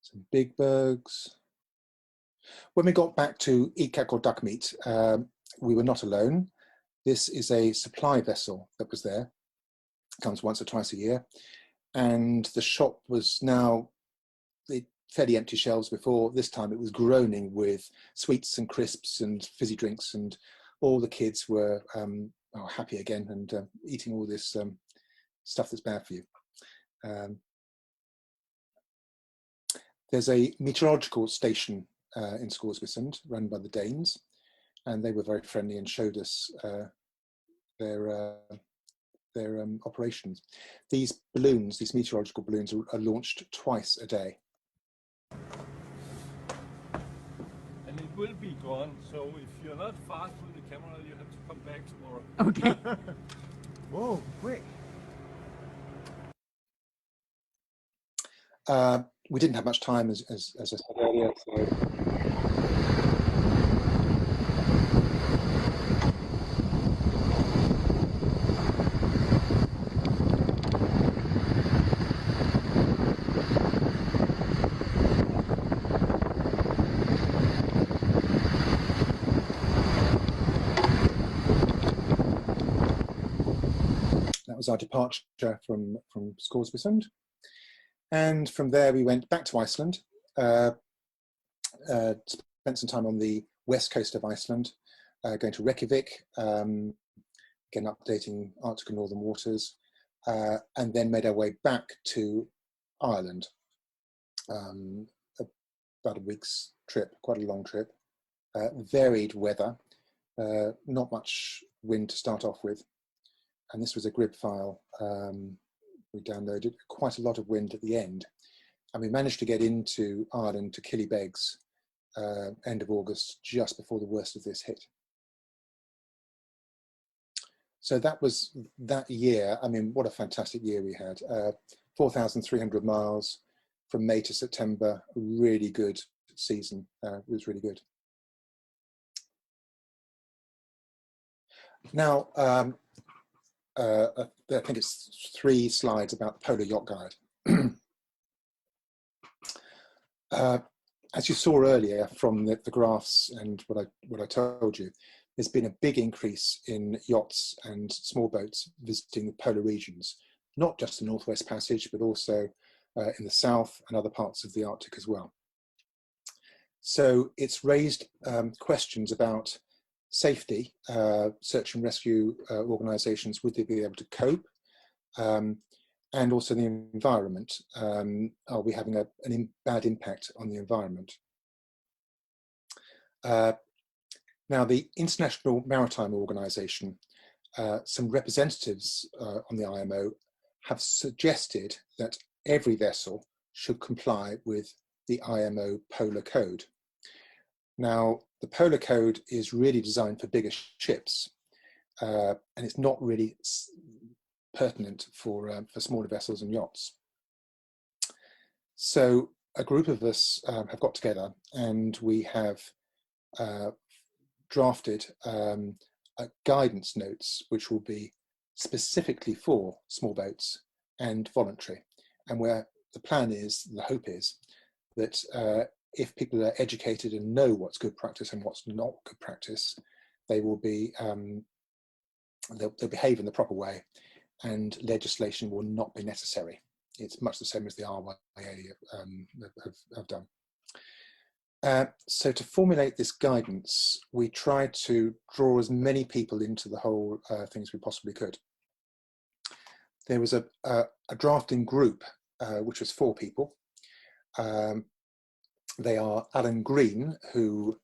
some big bergs. When we got back to Ikak or Duckmeat, we were not alone. This is a supply vessel that was there. It comes once or twice a year. And the shop was now fairly empty shelves before. This time it was groaning with sweets and crisps and fizzy drinks, and all the kids were happy again and eating all this stuff that's bad for you. There's a meteorological station in Scoresby run by the Danes, and they were very friendly and showed us their operations. These balloons, these meteorological balloons, are launched twice a day. And it will be gone, so if you're not fast with the camera, you have to come back tomorrow. Okay. Whoa, quick. We didn't have much time, as I said earlier. So. That was our departure from Scoresby. And from there we went back to Iceland, spent some time on the west coast of Iceland, going to Reykjavik, again updating Arctic and Northern waters, and then made our way back to Ireland. About a week's trip, quite a long trip, varied weather, not much wind to start off with. And this was a grid file we downloaded, quite a lot of wind at the end. And we managed to get into Ireland to Killybegs, end of August, just before the worst of this hit. So that was that year. I mean, what a fantastic year we had. 4,300 miles from May to September, a really good season. It was really good. Now, I think it's 3 slides about the Polar Yacht Guide. As you saw earlier from the graphs and what I told you, there's been a big increase in yachts and small boats visiting the polar regions, not just the Northwest Passage, but also in the south and other parts of the Arctic as well. So it's raised questions about safety. Search and rescue organisations, would they be able to cope? And also the environment. Are we having a bad impact on the environment? Now, the International Maritime Organization, some representatives on the IMO have suggested that every vessel should comply with the IMO Polar Code. Now, the Polar Code is really designed for bigger ships, and it's not really pertinent for smaller vessels and yachts. So a group of us have got together, and we have drafted guidance notes which will be specifically for small boats and voluntary, and where the plan is, the hope is, that if people are educated and know what's good practice and what's not good practice, they will be they'll behave in the proper way, and legislation will not be necessary. It's much the same as the RYA have done. So to formulate this guidance, we tried to draw as many people into the whole thing as we possibly could. There was a drafting group, which was 4 people. They are Alan Green, who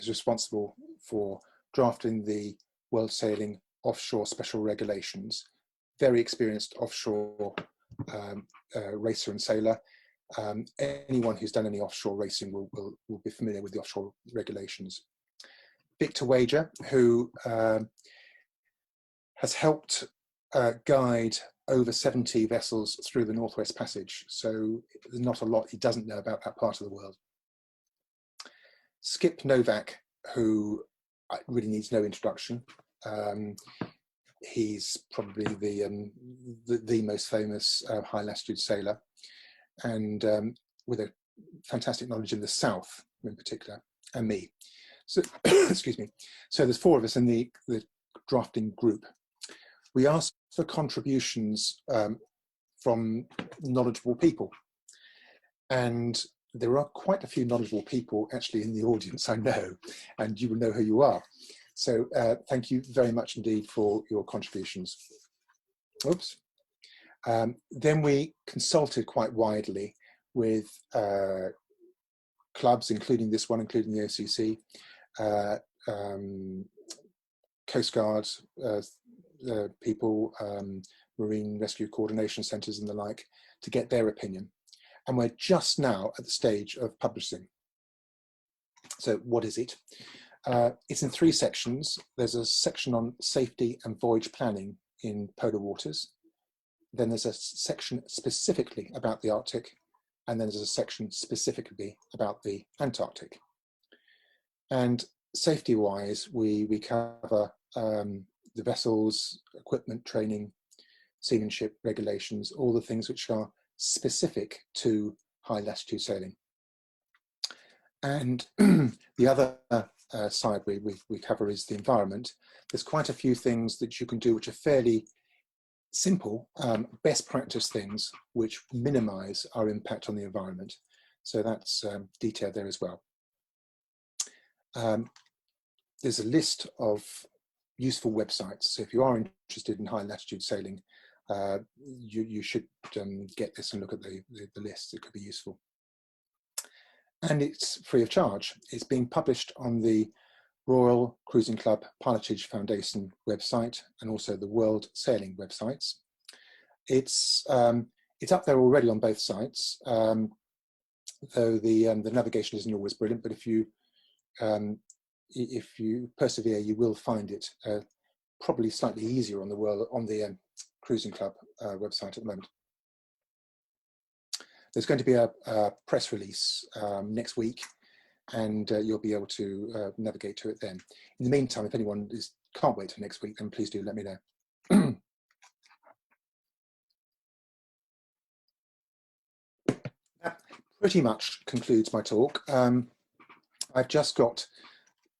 is responsible for drafting the World Sailing Offshore Special Regulations, very experienced offshore racer and sailor. Anyone who's done any offshore racing will be familiar with the offshore regulations. Victor Wager, who has helped guide over 70 vessels through the Northwest Passage, so there's not a lot he doesn't know about that part of the world. Skip Novak, who really needs no introduction. He's probably the most famous high latitude sailor, and with a fantastic knowledge in the South in particular, and me. So, excuse me. So there's 4 of us in the drafting group. We asked for contributions from knowledgeable people, and there are quite a few knowledgeable people actually in the audience, I know, and you will know who you are. So thank you very much indeed for your contributions. Oops. Then we consulted quite widely with clubs, including this one, including the OCC, Coast Guard people, Marine Rescue Coordination Centres and the like, to get their opinion. And we're just now at the stage of publishing. So what is it? It's in 3 sections. There's a section on safety and voyage planning in polar waters. Then there's a section specifically about the Arctic. And then there's a section specifically about the Antarctic. And safety-wise, we cover the vessels, equipment, training, seamanship regulations, all the things which are specific to high latitude sailing. And the other side we cover is the environment. There's quite a few things that you can do which are fairly simple, best practice things which minimize our impact on the environment. So that's detailed there as well. There's a list of useful websites. So if you are interested in high latitude sailing, you should get this and look at the list. It could be useful. And it's free of charge. It's being published on the Royal Cruising Club Pilotage Foundation website and also the World Sailing websites. It's up there already on both sites, though the navigation isn't always brilliant. But if you persevere, you will find it probably slightly easier on the Cruising Club website at the moment. There's going to be a press release next week, and you'll be able to navigate to it then. In the meantime, if anyone can't wait till next week, then please do let me know. That pretty much concludes my talk. I've just got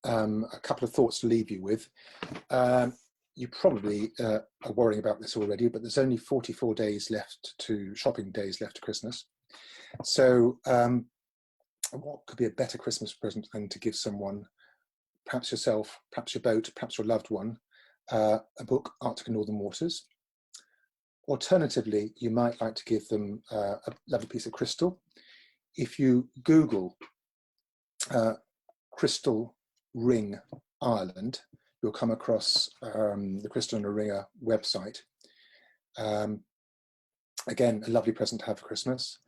a couple of thoughts to leave you with. You probably are worrying about this already, but there's only 44 days left shopping days left to Christmas. So what could be a better Christmas present than to give someone, perhaps yourself, perhaps your boat, perhaps your loved one, a book, Arctic and Northern Waters. Alternatively, you might like to give them a lovely piece of crystal. If you Google Crystal Ring Ireland, you'll come across the Crystal and a Ringer website. Again, a lovely present to have for Christmas.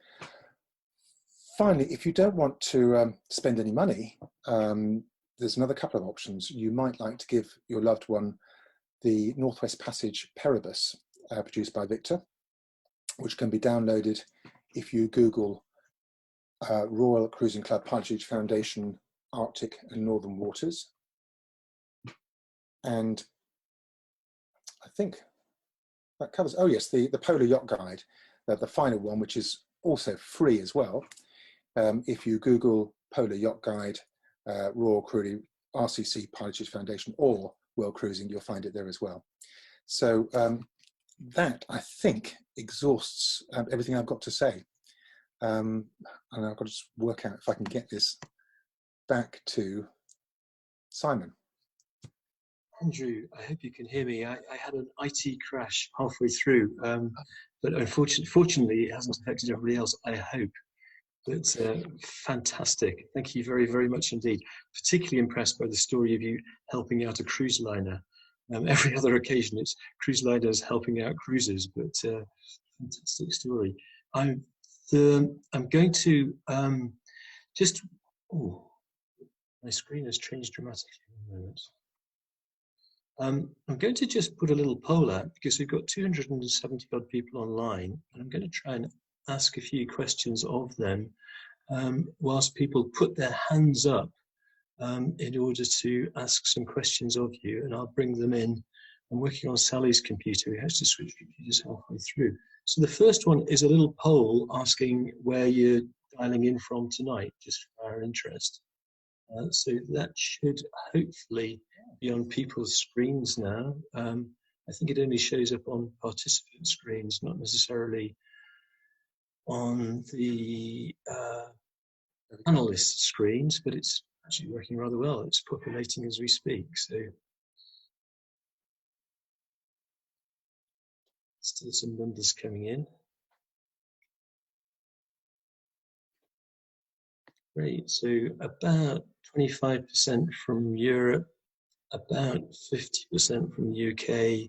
Finally, if you don't want to spend any money, there's another couple of options. You might like to give your loved one the Northwest Passage Perebus, produced by Victor, which can be downloaded if you Google Royal Cruising Club Pilotage Foundation Arctic and Northern Waters. And I think that covers, oh yes, the Polar Yacht Guide, the final one, which is also free as well. If you Google Polar Yacht Guide, Royal Cruising, RCC Pilotage Foundation or World Cruising, you'll find it there as well. So that, I think, exhausts everything I've got to say. And I've got to just work out if I can get this back to Simon. Andrew, I hope you can hear me. I had an IT crash halfway through, but fortunately it hasn't affected everybody else, I hope. But fantastic. Thank you very, very much indeed. Particularly impressed by the story of you helping out a cruise liner. Every other occasion it's cruise liners helping out cruisers, but fantastic story. I'm going to just, oh, my screen has changed dramatically in a moment. I'm going to just put a little poll out because we've got 270 odd people online, and I'm going to try and ask a few questions of them whilst people put their hands up in order to ask some questions of you, and I'll bring them in I'm working on Sally's computer. We have to switch computers halfway through. So the first one is a little poll asking where you're dialing in from tonight, just for our interest. So that should hopefully be on people's screens now. I think it only shows up on participant screens, not necessarily on the analyst screens, but it's actually working rather well. It's populating as we speak. So still some numbers coming in. Great. So about 25% from Europe, about 50% from the UK,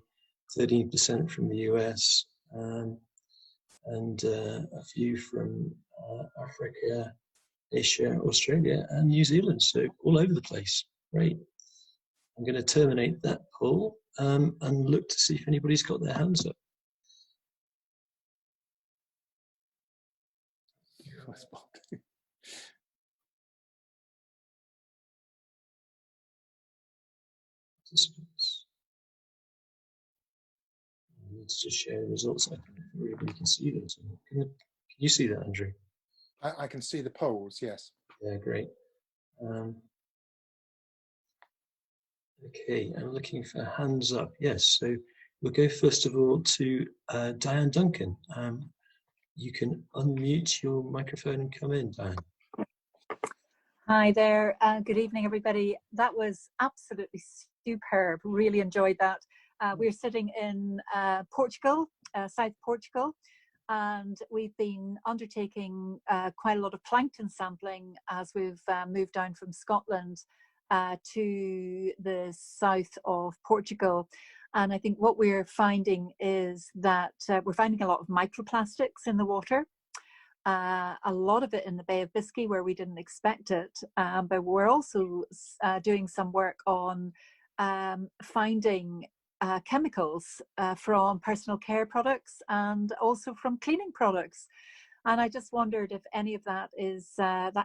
13% from the US, and a few from Africa, Asia, Australia, and New Zealand. So all over the place. Great. I'm going to terminate that poll and look to see if anybody's got their hands up. Participants. I need to just share the results. I don't know if everybody can see them. So can you see that, Andrew? I can see the polls, yes. Yeah, great. Okay, I'm looking for hands up. Yes, so we'll go first of all to Diane Duncan. You can unmute your microphone and come in, Diane. Hi there. Good evening, everybody. That was absolutely superb. Really enjoyed that. We're sitting in Portugal, South Portugal, and we've been undertaking quite a lot of plankton sampling as we've moved down from Scotland to the south of Portugal. And I think what we're finding is that we're finding a lot of microplastics in the water. A lot of it in the Bay of Biscay where we didn't expect it, but we're also doing some work on finding chemicals from personal care products and also from cleaning products. And I just wondered if any of that is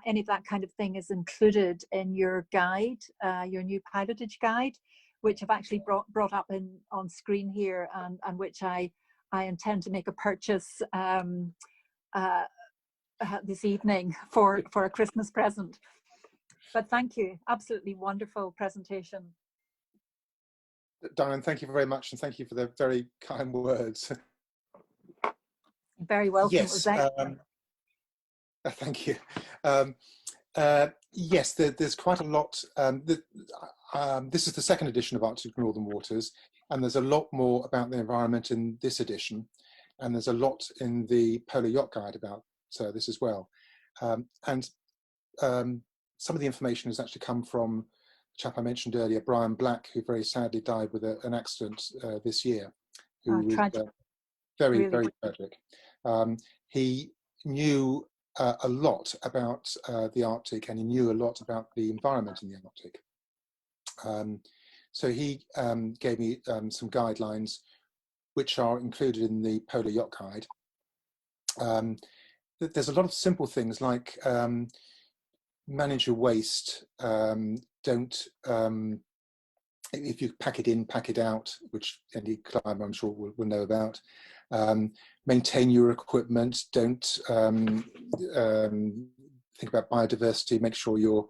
any of that kind of thing is included in your guide, your new pilotage guide, which I've actually brought up on screen here, and which I intend to make a purchase this evening for a Christmas present. But thank you, absolutely wonderful presentation. Diane, thank you very much, and thank you for the very kind words. Very welcome. Yes, thank you. Yes, there's quite a lot. This is the second edition of Arctic Northern Waters, and there's a lot more about the environment in this edition, and there's a lot in the Polar Yacht Guide about this as well. And some of the information has actually come from the chap I mentioned earlier, Brian Black, who very sadly died with an accident this year, who was very, really very tragic. He knew a lot about the Arctic, and he knew a lot about the environment in the Arctic. So he gave me some guidelines which are included in the Polar Yacht Guide. There's a lot of simple things like manage your waste. Don't, if you pack it in, pack it out, which any climber I'm sure will know about. Maintain your equipment. Don't think about biodiversity. Make sure you're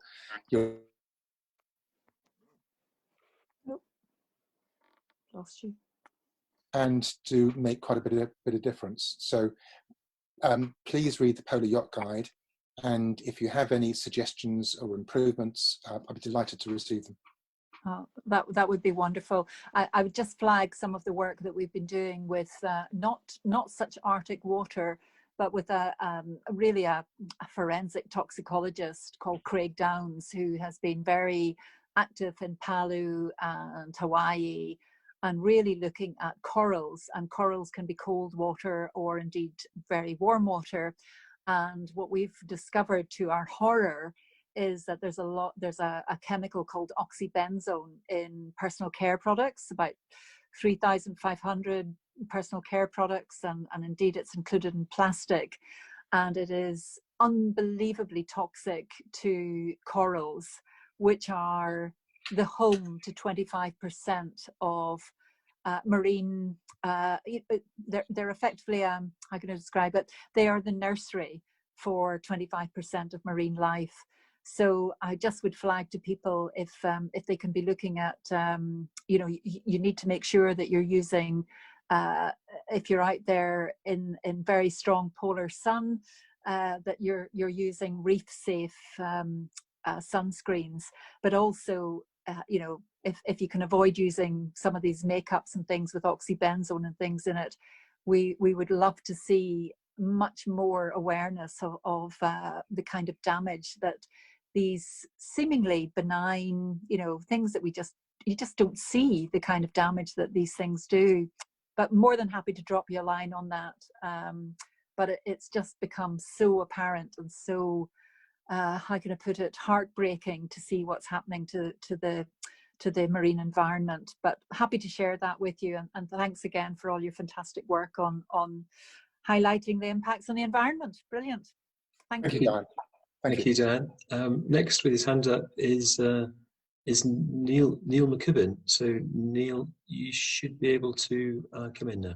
Nope. Lost you. And to make quite a bit of difference. So please read the Polar Yacht Guide, and if you have any suggestions or improvements, I'd be delighted to receive them. Oh, that would be wonderful. I would just flag some of the work that we've been doing with not such Arctic water, but with really a forensic toxicologist called Craig Downs, who has been very active in Palu and Hawaii, and really looking at corals. And corals can be cold water or indeed very warm water. And what we've discovered, to our horror, is that there's a chemical called oxybenzone in personal care products, about 3,500 personal care products, and indeed it's included in plastic, and it is unbelievably toxic to corals, which are the home to 25% of marine, they're effectively, how can I describe it? They are the nursery for 25% of marine life. So I just would flag to people if they can be looking at, you know, you need to make sure that you're using, if you're out there in very strong polar sun, that you're using reef safe sunscreens, but also, you know, if you can avoid using some of these makeups and things with oxybenzone and things in it, we would love to see much more awareness of the kind of damage that these seemingly benign, you know, things that you just don't see the kind of damage that these things do. But more than happy to drop you a line on that. But it's just become so apparent and so, how can I put it, heartbreaking to see what's happening to the marine environment. But happy to share that with you. And thanks again for all your fantastic work on highlighting the impacts on the environment. Brilliant. Thank you. Dan. Thank you, Dan. Next with his hand up is Neil McCubbin. So Neil, you should be able to come in now.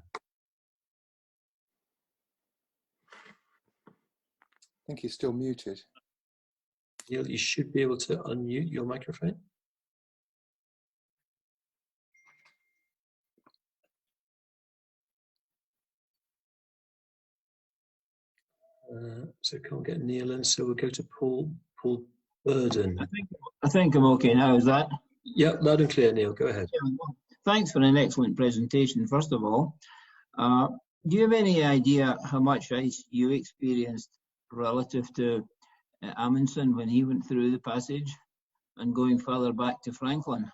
I think he's still muted. Neil, you should be able to unmute your microphone. So can't get Neil in, so we'll go to Paul Burden. I think I'm okay now, is that? Yeah, loud and clear, Neil, go ahead. Yeah, well, thanks for an excellent presentation, first of all. Do you have any idea how much ice you experienced relative to Amundsen when he went through the passage and going further back to Franklin?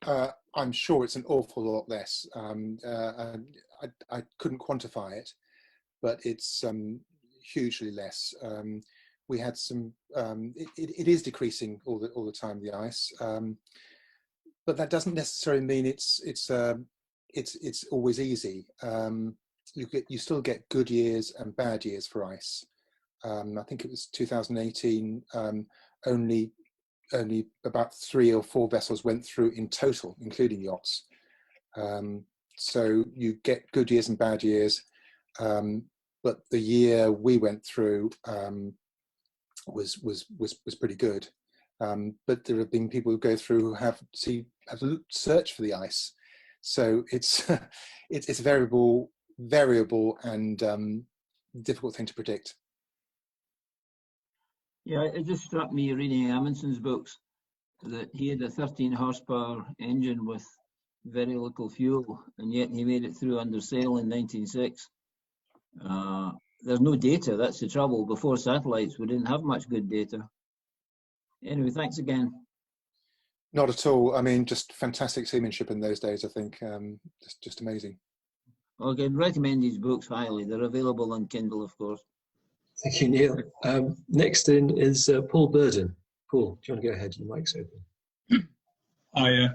I'm sure it's an awful lot less. I couldn't quantify it, but it's hugely less. We had some. It is decreasing all the time, the ice, but that doesn't necessarily mean it's always easy. You still get good years and bad years for ice. I think it was 2018. Only about 3 or 4 vessels went through in total, including yachts. So you get good years and bad years. But the year we went through was pretty good. But there have been people who go through who have searched for the ice. So it's it's a variable and difficult thing to predict. Yeah, it just struck me reading Amundsen's books that he had a 13 horsepower engine with very little fuel, and yet he made it through under sail in 1906. There's no data, that's the trouble. Before satellites, we didn't have much good data. Anyway, thanks again. Not at all. I mean, just fantastic seamanship in those days, I think. Just amazing. Well, again, recommend these books highly. They're available on Kindle, of course. Thank you, Neil. Next in is Paul Burden. Paul, do you want to go ahead? Your mic's open. Hi,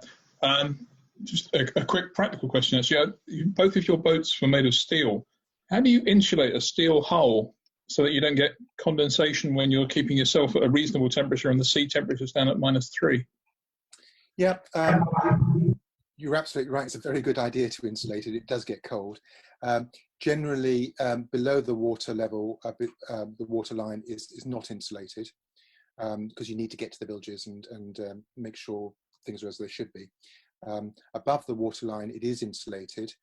just a quick practical question. Actually, both of your boats were made of steel. How do you insulate a steel hull so that you don't get condensation when you're keeping yourself at a reasonable temperature and the sea temperature is down at -3? Yeah, you're absolutely right. It's a very good idea to insulate it. It does get cold. Generally, below the water level, the water line is not insulated because you need to get to the bilges and make sure things are as they should be. Above the water line, it is insulated.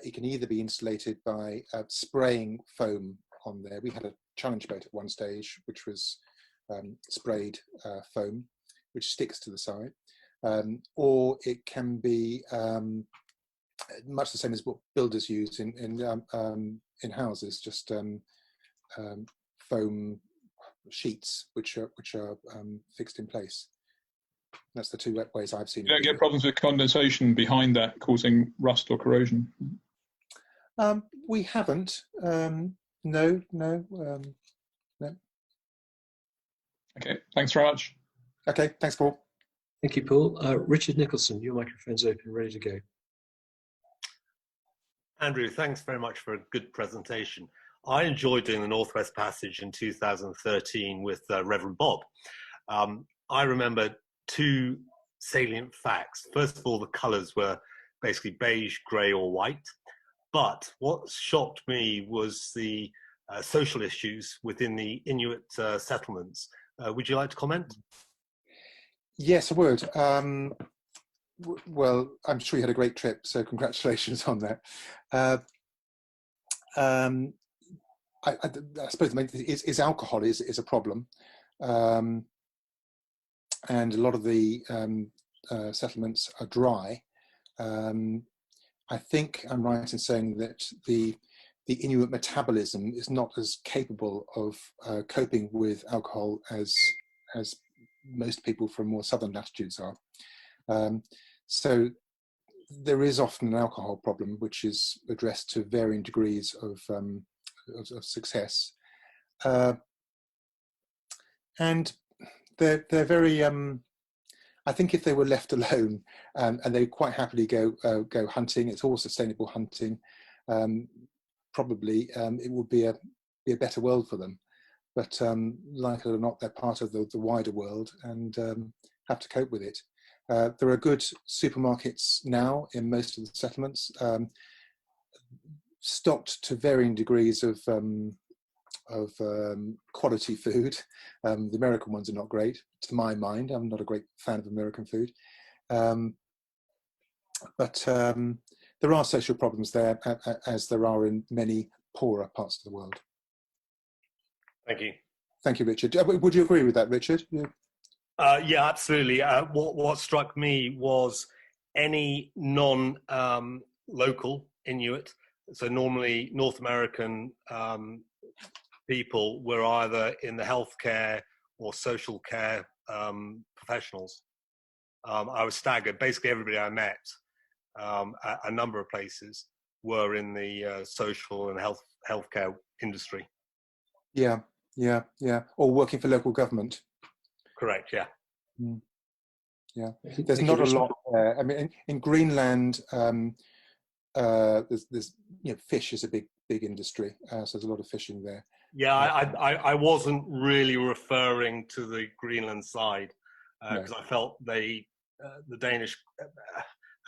It can either be insulated by spraying foam on there. We had a challenge boat at one stage, which was sprayed foam, which sticks to the side. Or it can be much the same as what builders use in houses, just foam sheets which are fixed in place. That's the two ways I've seen it. You don't get problems with condensation behind that causing rust or corrosion? We haven't. No. Okay, thanks very much. Okay, thanks, Paul. Thank you, Paul. Richard Nicholson, your microphone's open, ready to go. Andrew, thanks very much for a good presentation. I enjoyed doing the Northwest Passage in 2013 with Reverend Bob. I remember 2 salient facts. First of all, the colours were basically beige, grey or white. But what shocked me was the social issues within the Inuit settlements. Would you like to comment? Yes, I would. Well, I'm sure you had a great trip, so congratulations on that. I suppose the main thing is alcohol is a problem, and a lot of the settlements are dry. I think I'm right in saying that the Inuit metabolism is not as capable of coping with alcohol as most people from more southern latitudes are. So there is often an alcohol problem, which is addressed to varying degrees of success, and they're very. I think if they were left alone, and they quite happily go hunting, it's all sustainable hunting. Probably it would be a better world for them. But like it or not, they're part of the wider world and have to cope with it. There are good supermarkets now in most of the settlements, stocked to varying degrees of quality food. The American ones are not great, to my mind. I'm not a great fan of American food. But there are social problems there, as there are in many poorer parts of the world. Thank you. Thank you, Richard. Would you agree with that, Richard? Yeah, absolutely. What struck me was any non-local Inuit, so normally North American people, were either in the healthcare or social care professionals. I was staggered. Basically, everybody I met, a number of places, were in the social and healthcare industry. Yeah. Or working for local government. Correct. Yeah. Yeah. There's not a lot there. I mean, in Greenland, there's fish is a big industry, so there's a lot of fishing there. Yeah, I wasn't really referring to the Greenland side because I felt the Danish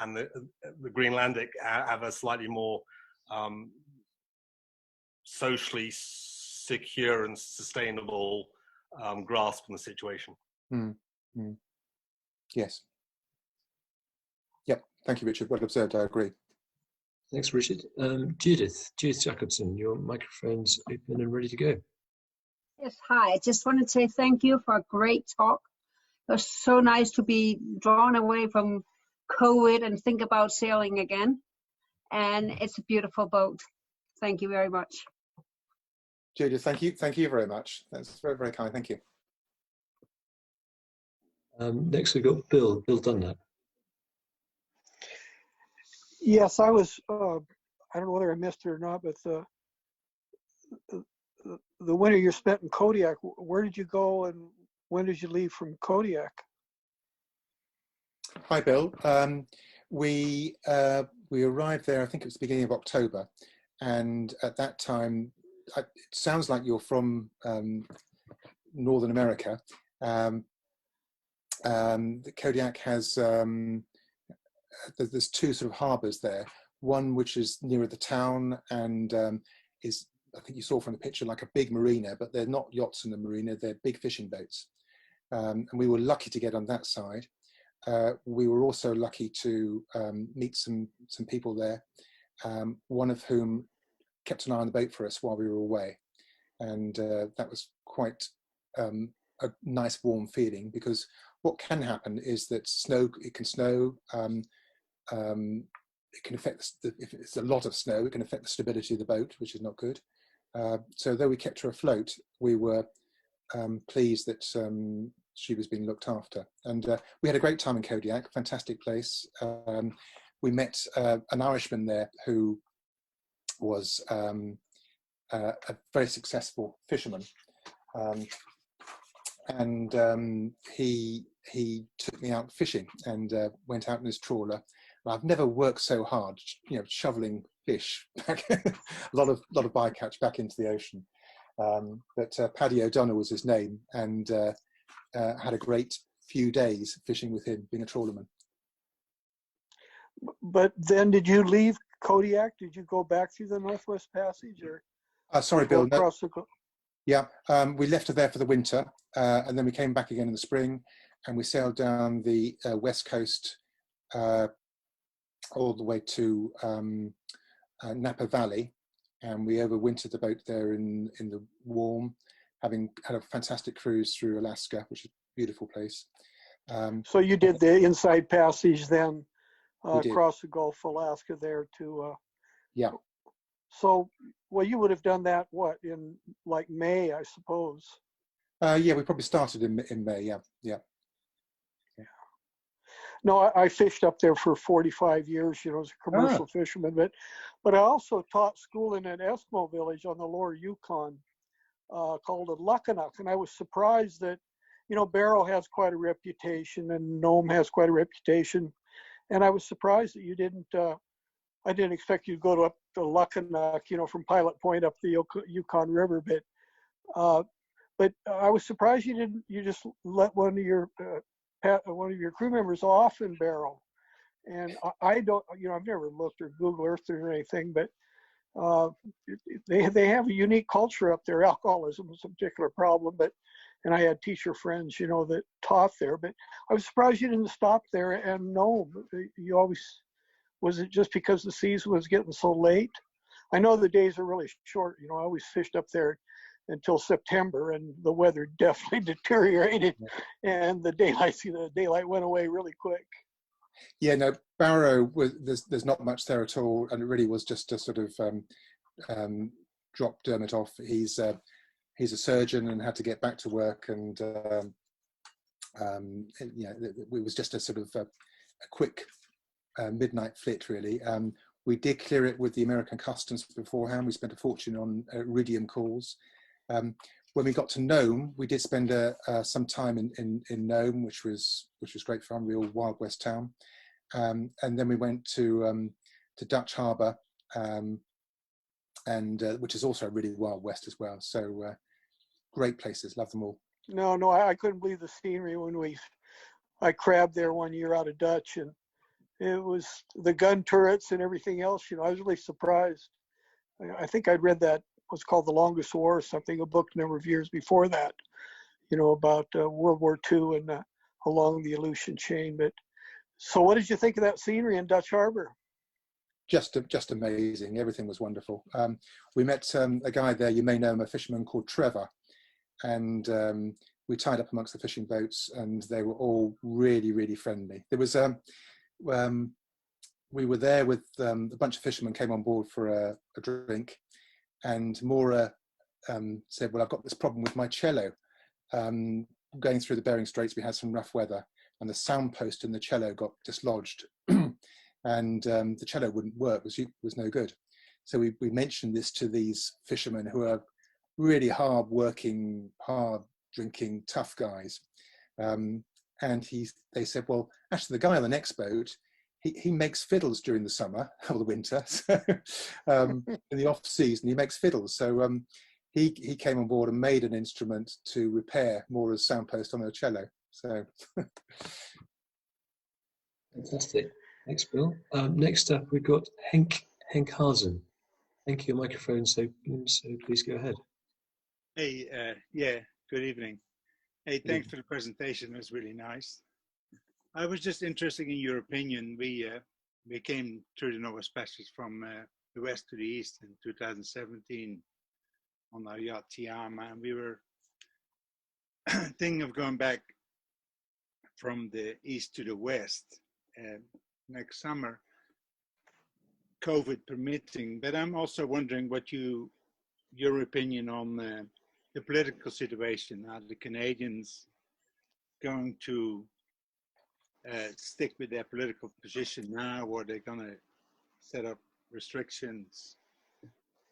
and the Greenlandic have a slightly more socially secure and sustainable grasp on the situation. Yes. Yep. Thank you, Richard. Well observed. I agree. Thanks, Richard. Judith Jacobson, your microphone's open and ready to go. Yes, hi. I just wanted to say thank you for a great talk. It was so nice to be drawn away from COVID and think about sailing again. And it's a beautiful boat. Thank you very much. Judith, thank you. Thank you very much. That's very, very kind. Thank you. Next we've got Bill Dunlap. Yes, I was, I don't know whether I missed it or not, but the winter you spent in Kodiak, where did you go and when did you leave from Kodiak? Hi, Bill. We arrived there, I think it was the beginning of October. And at that time, it sounds like you're from Northern America. The Kodiak has, there's two sort of harbours there. One which is nearer the town and is, I think you saw from the picture, like a big marina, but they're not yachts in the marina, they're big fishing boats. And we were lucky to get on that side. We were also lucky to meet some people there, one of whom kept an eye on the boat for us while we were away. And that was quite a nice warm feeling, because what can happen is that it can snow, it can affect, if it's a lot of snow, it can affect the stability of the boat, which is not good. So though we kept her afloat, we were pleased that she was being looked after. And we had a great time in Kodiak, fantastic place. We met an Irishman there who was a very successful fisherman. And he took me out fishing and went out in his trawler. I've never worked so hard, shoveling fish back, a lot of bycatch back into the ocean. But Paddy O'Donnell was his name, and had a great few days fishing with him, being a trawlerman. But then did you leave Kodiak? Did you go back through the Northwest Passage or Sorry, go Bill. No, across the yeah, we left her there for the winter, and then we came back again in the spring, and we sailed down the west coast all the way to Napa Valley, and we overwintered the boat there in the warm, having had a fantastic cruise through Alaska, which is a beautiful place. So you did the inside passage then We did. across the Gulf of Alaska there to Yeah. So, well, you would have done that, what, in like May, I suppose? Yeah, we probably started in May, yeah. No, I fished up there for 45 years, you know, as a commercial fisherman, but I also taught school in an Eskimo village on the lower Yukon called Luckenock, and I was surprised that, you know, Barrow has quite a reputation and Nome has quite a reputation, and I was surprised that you didn't, I didn't expect you to go up to Luckenock, you know, from Pilot Point up the Yukon River, but I was surprised you just let one of your crew members off in Barrow. And I don't, you know, I've never looked or Google Earth or anything, but they have a unique culture up there. Alcoholism is a particular problem, and I had teacher friends, you know, that taught there, but I was surprised you didn't stop there and know. You always, was it just because the season was getting so late? I know the days are really short. You know, I always fished up there until September, and the weather definitely deteriorated, and the daylight went away really quick. Yeah, no, Barrow there's not much there at all, and it really was just a sort of drop Dermot off. He's a surgeon and had to get back to work, and you know, it was just a sort of a quick midnight flit, really. We did clear it with the American Customs beforehand. We spent a fortune on iridium calls. When we got to Nome, we did spend some time in Nome, which was great fun, real Wild West town. And then we went to Dutch Harbour, and which is also really Wild West as well. So great places, love them all. No, I couldn't believe the scenery when I crabbed there one year out of Dutch, and it was the gun turrets and everything else. You know, I was really surprised. I think I'd read that was called The Longest War or something, a book a number of years before that, you know, about World War II and along the Aleutian chain. But so what did you think of that scenery in Dutch Harbor? Just amazing. Everything was wonderful. We met a guy there, you may know him, a fisherman called Trevor, and we tied up amongst the fishing boats, and they were all really, really friendly. There was we were there with a bunch of fishermen came on board for a drink, and Maura said, well, I've got this problem with my cello. Going through the Bering Straits, we had some rough weather, and the sound post in the cello got dislodged, and the cello wouldn't work, was no good. So we mentioned this to these fishermen who are really hard working, hard drinking, tough guys. And they said, well, actually the guy on the next boat, he makes fiddles during the summer or the winter. So in the off season, he makes fiddles. So he came on board and made an instrument to repair Maura's soundpost on her cello. So fantastic. Thanks, Bill. Next up, we've got Henk Hazen. Thank you, your microphone. So please go ahead. Hey, yeah, good evening. Hey, thanks for the presentation. It was really nice. I was just interested in your opinion. We came through the Northwest Passage from the west to the east in 2017 on our yacht Tiama, and we were thinking of going back from the east to the west next summer, COVID permitting. But I'm also wondering what your opinion on the political situation. Are the Canadians going to stick with their political position now, or are they going to set up restrictions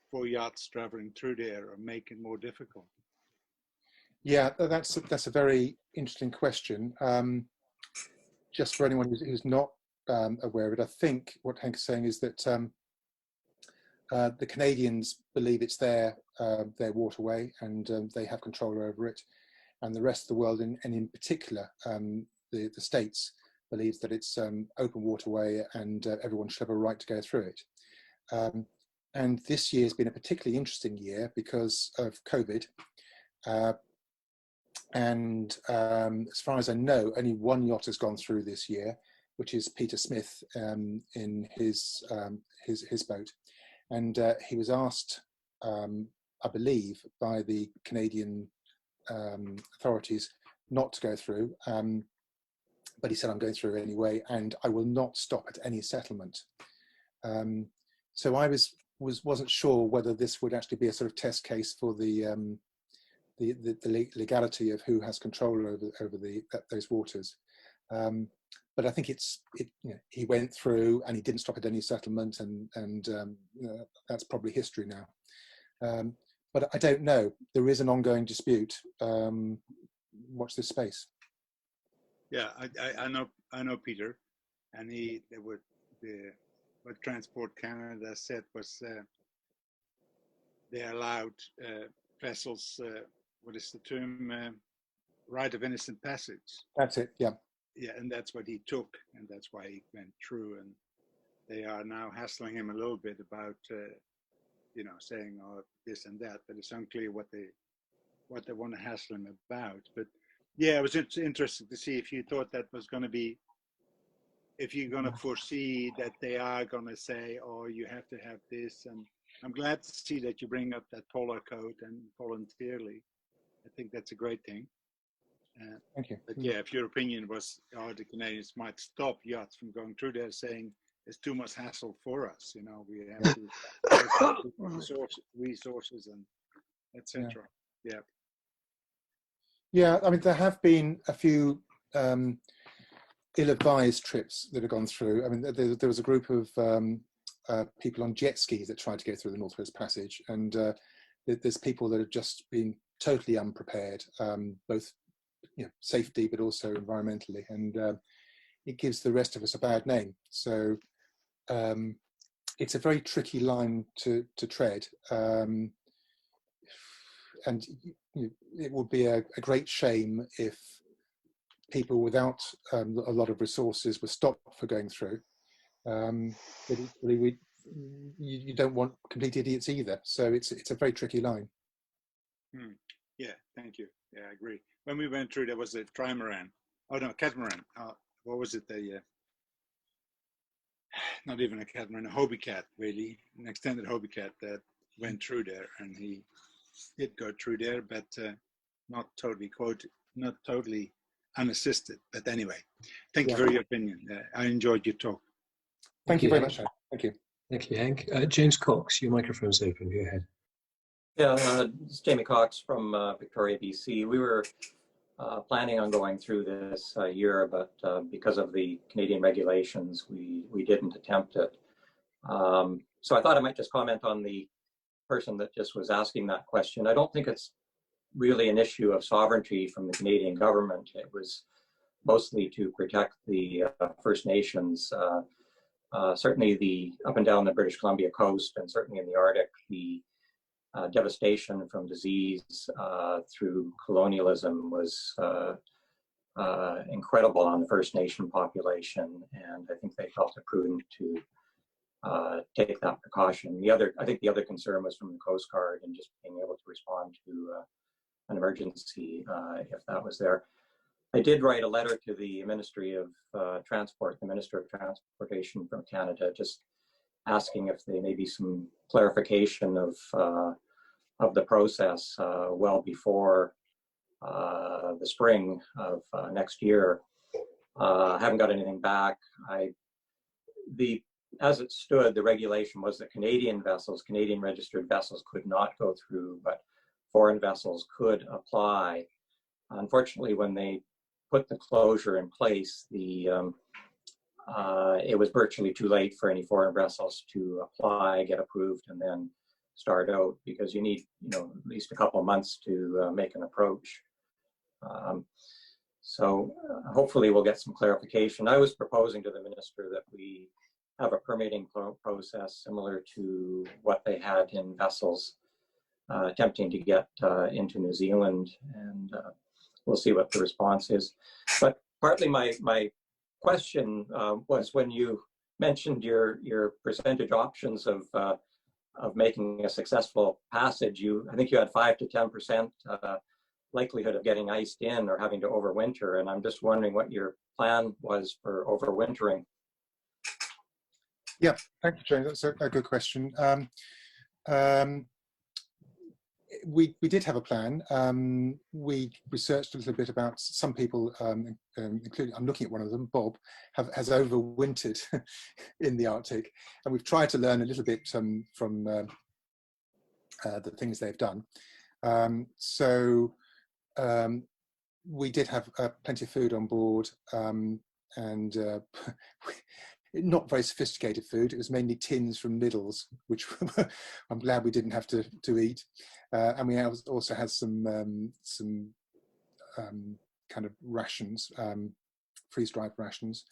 for yachts traveling through there or make it more difficult? Yeah, that's a very interesting question. Just for anyone who's not aware of it, I think what Henk is saying is that the Canadians believe it's their waterway, and they have control over it, and the rest of the world, and in particular the States, believes that it's open waterway and everyone should have a right to go through it. And this year has been a particularly interesting year because of COVID. And as far as I know, only one yacht has gone through this year, which is Peter Smith in his boat. And he was asked, I believe, by the Canadian authorities not to go through. But he said, I'm going through anyway, and I will not stop at any settlement. So I wasn't sure whether this would actually be a sort of test case for the legality of who has control over those waters. But I think he went through and he didn't stop at any settlement, and that's probably history now. But I don't know. There is an ongoing dispute. Watch this space. Yeah, I know Peter, and what Transport Canada said was they allowed vessels. What is the term? Right of innocent passage. That's it. Yeah. Yeah, and that's what he took, and that's why he went through. And they are now hassling him a little bit about, saying this and that, but it's unclear what they want to hassle him about. But yeah, it was interesting to see if you thought that was going to be, if you're going to foresee that they are going to say, oh, you have to have this. And I'm glad to see that you bring up that polar code and voluntarily. I think that's a great thing. Thank you. But yeah, if your opinion was, the Canadians might stop yachts from going through there, saying it's too much hassle for us. We have to resources and etc. Yeah. Yeah, I mean, there have been a few ill-advised trips that have gone through. I mean, there was a group of people on jet skis that tried to go through the Northwest Passage, and there's people that have just been totally unprepared, both safety but also environmentally, and it gives the rest of us a bad name. So it's a very tricky line to tread, and it would be a great shame if people without a lot of resources were stopped for going through. But equally, you don't want complete idiots either. So it's a very tricky line. Yeah, thank you. Yeah, I agree. When we went through, there was a trimaran. Oh no, catamaran. What was it? Not even a catamaran, a Hobie Cat, really, an extended Hobie Cat that went through there, and he did go through there, but not totally unassisted. But anyway, thank you for your opinion. I enjoyed your talk. Thank you very much. Thank you. Thank you, Hank. James Cox, your microphone's open. Go ahead. Yeah, it's Jamie Cox from Victoria, BC. We were planning on going through this year, but because of the Canadian regulations, we didn't attempt it. So I thought I might just comment on the person that just was asking that question. I don't think it's really an issue of sovereignty from the Canadian government. It was mostly to protect the First Nations. Certainly up and down the British Columbia coast, and certainly in the Arctic, the devastation from disease through colonialism was incredible on the First Nation population, and I think they felt it prudent to take that precaution. I think the other concern was from the Coast Guard and just being able to respond to an emergency if that was there. I did write a letter to the Ministry of Transport, the Minister of Transportation from Canada, just asking if there may be some clarification of the process well before the spring of next year. I haven't got anything back. As it stood, the regulation was that Canadian registered vessels could not go through, but foreign vessels could apply. Unfortunately, when they put the closure in place, it was virtually too late for any foreign vessels to apply, get approved, and then start out, because you need at least a couple of months to make an approach. So hopefully we'll get some clarification. I was proposing to the minister that we have a permitting process similar to what they had in vessels attempting to get into New Zealand, and we'll see what the response is. But partly my question was when you mentioned your percentage options of making a successful passage. I think you had 5 to 10% likelihood of getting iced in or having to overwinter, and I'm just wondering what your plan was for overwintering. Yeah, thank you, James. That's a good question. We did have a plan. We researched a little bit about some people, including, I'm looking at one of them, Bob, has overwintered in the Arctic, and we've tried to learn a little bit from the things they've done. We did have plenty of food on board, and not very sophisticated food. It was mainly tins from Lidl's, which I'm glad we didn't have to eat. And we also had some kind of rations, freeze-dried rations.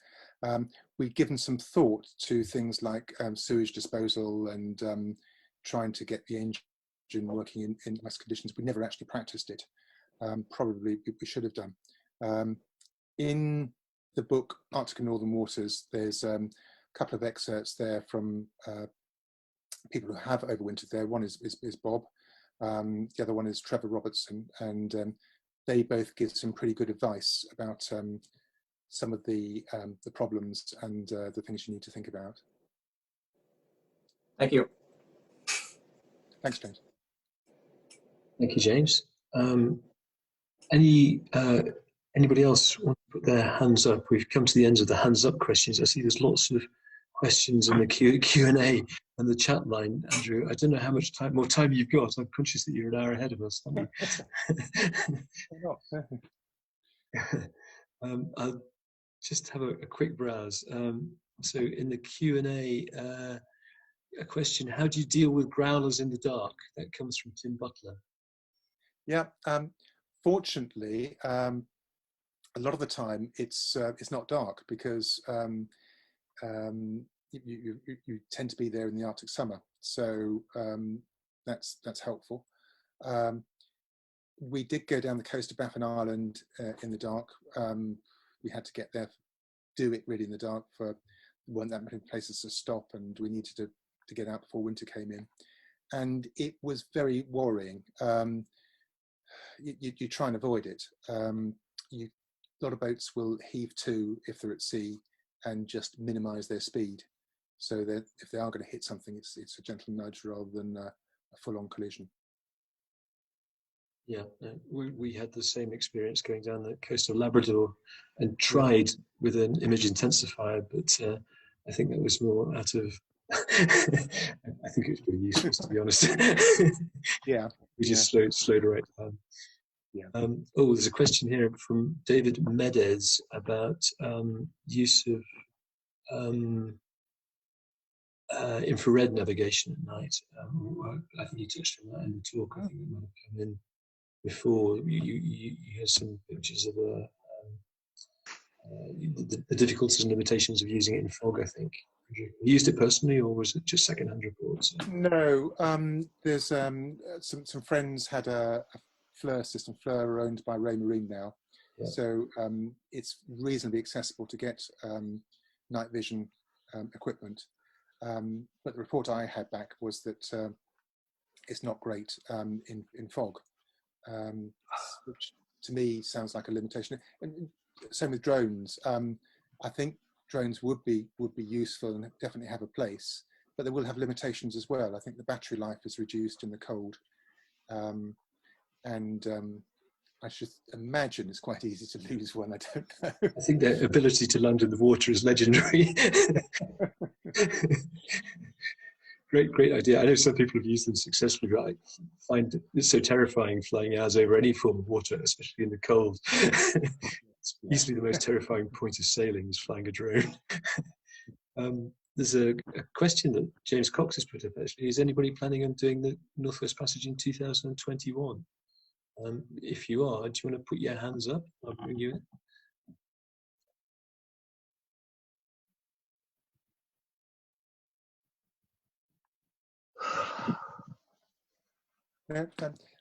We'd given some thought to things like sewage disposal and trying to get the engine working in nice conditions. We never actually practiced it. Probably we should have done. In the book Arctic and Northern Waters, there's a couple of excerpts there from people who have overwintered there. One is Bob, the other one is Trevor Robertson, and they both give some pretty good advice about some of the problems and the things you need to think about. Thank you. Thanks, James. Thank you, James. Anybody else want to put their hands up? We've come to the end of the hands up questions. I see there's lots of questions in the Q&A and the chat line, Andrew. I don't know how much more time you've got. I'm conscious that you're an hour ahead of us, aren't you? I'll just have a quick browse. So in the Q&A, a question, how do you deal with growlers in the dark? That comes from Tim Butler. Yeah, fortunately, a lot of the time it's not dark because you tend to be there in the Arctic summer, so that's helpful. We did go down the coast of Baffin Island in the dark. We had to get there, do it really in the dark. There weren't that many places to stop, and we needed to get out before winter came in, and it was very worrying. You try and avoid it. A lot of boats will heave to if they're at sea and just minimise their speed, so that if they are going to hit something, it's a gentle nudge rather than a full-on collision. Yeah, we had the same experience going down the coast of Labrador and tried with an image intensifier, but I think that was more out of I think it was pretty useless, to be honest. Yeah, we just slowed right down. Yeah. Oh, there's a question here from David Medez about use of infrared navigation at night. I think you touched on that in the talk. I think it might have come in before. You had some pictures of the difficulties and limitations of using it in fog, I think. You used it personally, or was it just second-hand reports? No, there's some friends had a FLIR system. FLIR are owned by Ray Marine now, so it's reasonably accessible to get night vision equipment. But the report I had back was that it's not great in fog, which to me sounds like a limitation. And same with drones. I think drones would be useful and definitely have a place, but they will have limitations as well. I think the battery life is reduced in the cold, and I should imagine it's quite easy to lose one. I don't know. I think their ability to land in the water is legendary. Great idea. I know some people have used them successfully, but I find it so terrifying flying hours over any form of water, especially in the cold. It's easily the most terrifying point of sailing is flying a drone. There's a question that James Cox has put up, actually. Is anybody planning on doing the Northwest Passage in 2021? If you are, do you want to put your hands up? I'll bring you in.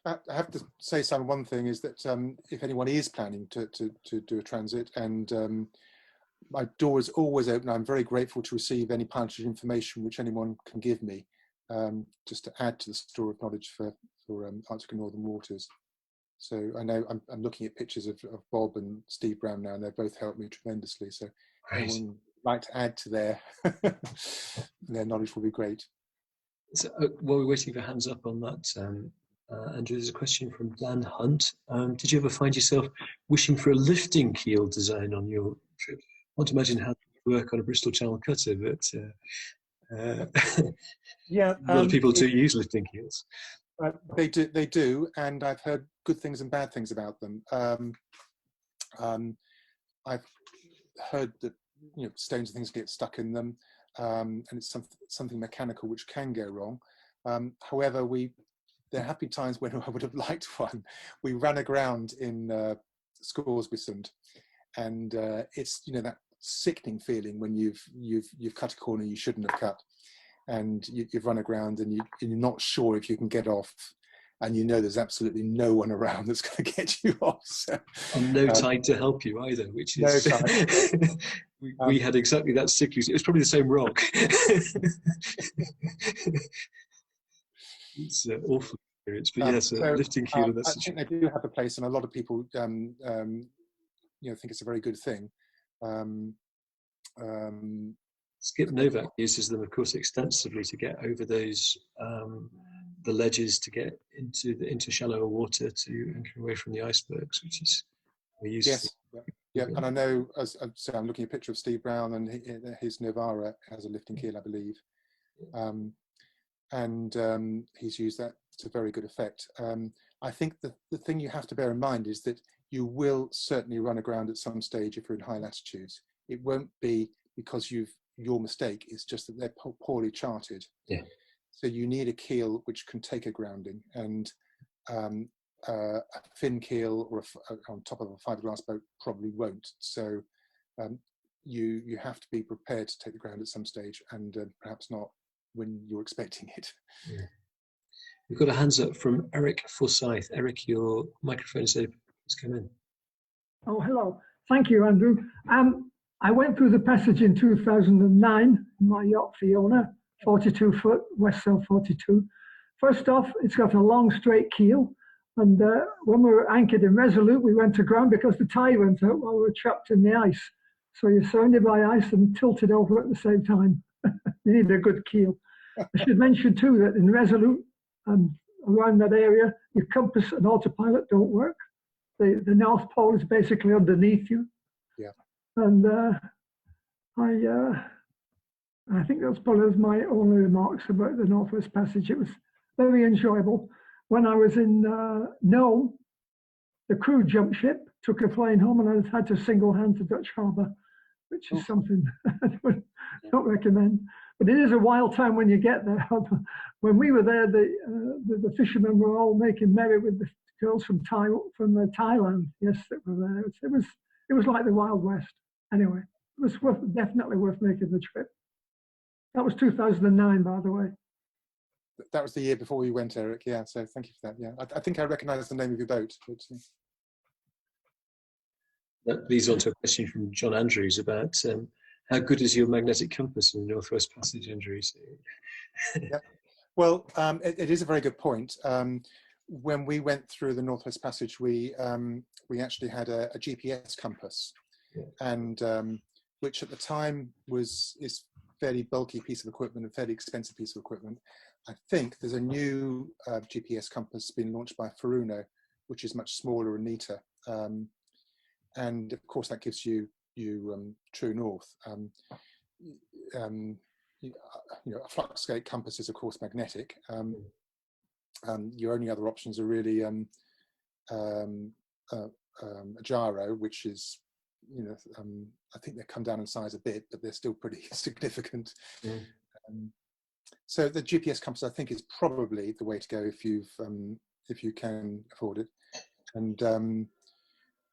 I have to say, one thing is that if anyone is planning to do a transit, and my door is always open. I'm very grateful to receive any pilotage information which anyone can give me, just to add to the store of knowledge for Arctic and Northern Waters. So I know I'm looking at pictures of Bob and Steve Brown now, and they both helped me tremendously. So anyone would like to add to their knowledge will be great. So, while we're waiting for hands up on that, Andrew, there's a question from Dan Hunt. Did you ever find yourself wishing for a lifting keel design on your trip? I want to imagine how to work on a Bristol Channel cutter, but yeah, a lot of people do use lifting keels. They do, and I've heard good things and bad things about them. I've heard that stones and things get stuck in them, and it's something mechanical which can go wrong. However, there have been times when I would have liked one. We ran aground in Scoresby, and it's that sickening feeling when you've cut a corner you shouldn't have cut, and you've run aground and you're not sure if you can get off, and there's absolutely no one around that's going to get you off. So, and no tide to help you either, which is no tide. we had exactly that sickly. It was probably the same rock. It's an awful experience, but yes, a lifting keel. I think they do have a place, and a lot of people think it's a very good thing. Skip Novak uses them, of course, extensively to get over those the ledges to get into shallower water to enter away from the icebergs, which is very useful. Yes, yeah, and I know. So I'm looking at a picture of Steve Brown, and his Novara has a lifting keel, I believe, and he's used that to very good effect. I think the thing you have to bear in mind is that you will certainly run aground at some stage if you're in high latitudes. It won't be because your mistake, is just that they're poorly charted. Yeah. So you need a keel which can take a grounding, and a fin keel or on top of a fiberglass boat probably won't. So you have to be prepared to take the ground at some stage, and perhaps not when you're expecting it. Yeah. We've got a hands up from Eric Forsyth. Eric, your microphone is open. Please come in. Oh, hello. Thank you, Andrew. I went through the passage in 2009 in my yacht Fiona, 42 foot, West Sail 42. First off, it's got a long straight keel. And when we were anchored in Resolute, we went aground because the tide went out while we were trapped in the ice. So you're surrounded by ice and tilted over at the same time. You need a good keel. I should mention too that in Resolute and around that area, your compass and autopilot don't work. The North Pole is basically underneath you. Yeah. And I think that's probably my only remarks about the Northwest Passage. It was very enjoyable. When I was in Nome, the crew jumped ship, took a plane home, and I had to single hand to Dutch Harbour, which is something I don't recommend. But it is a wild time when you get there. When we were there, the fishermen were all making merry with the girls from Thailand. Yes, that were there. It was like the Wild West. Anyway, it was definitely worth making the trip. That was 2009, by the way. That was the year before we went, Eric. Yeah, so thank you for that. Yeah, I think I recognise the name of your boat. But, that leads on to a question from John Andrews about how good is your magnetic compass in the Northwest Passage, Andrew? Yeah. Well, it is a very good point. When we went through the Northwest Passage, we actually had a GPS compass, and which at the time is fairly bulky piece of equipment, a fairly expensive piece of equipment. I think there's a new GPS compass being launched by Furuno, which is much smaller and neater, and of course that gives you true north. A fluxgate compass is of course magnetic. Your only other options are really a gyro, which is, I think they've come down in size a bit, but they're still pretty significant. So the GPS compass, I think, is probably the way to go if you can afford it. And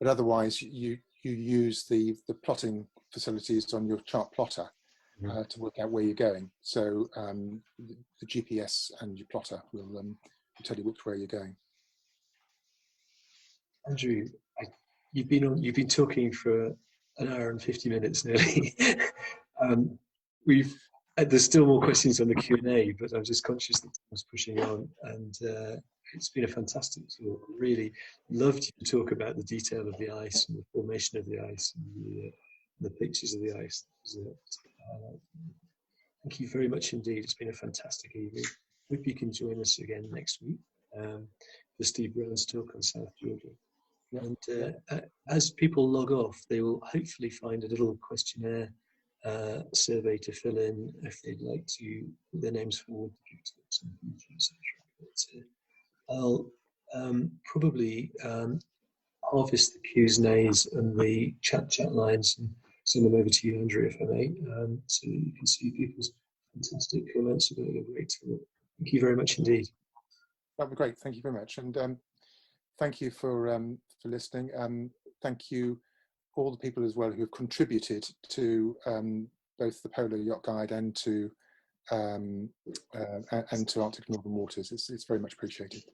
but otherwise, you use the plotting facilities on your chart plotter to work out where you're going. So the GPS and your plotter will tell you which way you're going. Andrew, you've been talking for an hour and 50 minutes nearly. There's still more questions on the Q&A, but I'm just conscious that I was pushing on, and it's been a fantastic talk. Really loved you to talk about the detail of the ice and the formation of the ice and the pictures of the ice. Thank you very much indeed. It's been a fantastic evening. Hope you can join us again next week for Steve Brown's talk on South Georgia. And as people log off, they will hopefully find a little questionnaire survey to fill in if they'd like to put their names forward to talks in the future, etc. But I'll probably harvest the Q's and A's and the chat lines and send them over to you, Andrew, if I may, so you can see people's fantastic comments about your great talk. Thank you very much indeed. That'd be great. Thank you very much, and thank you for listening. Thank you all the people as well who have contributed to both the Polar Yacht Guide and to Arctic Northern Waters. It's very much appreciated.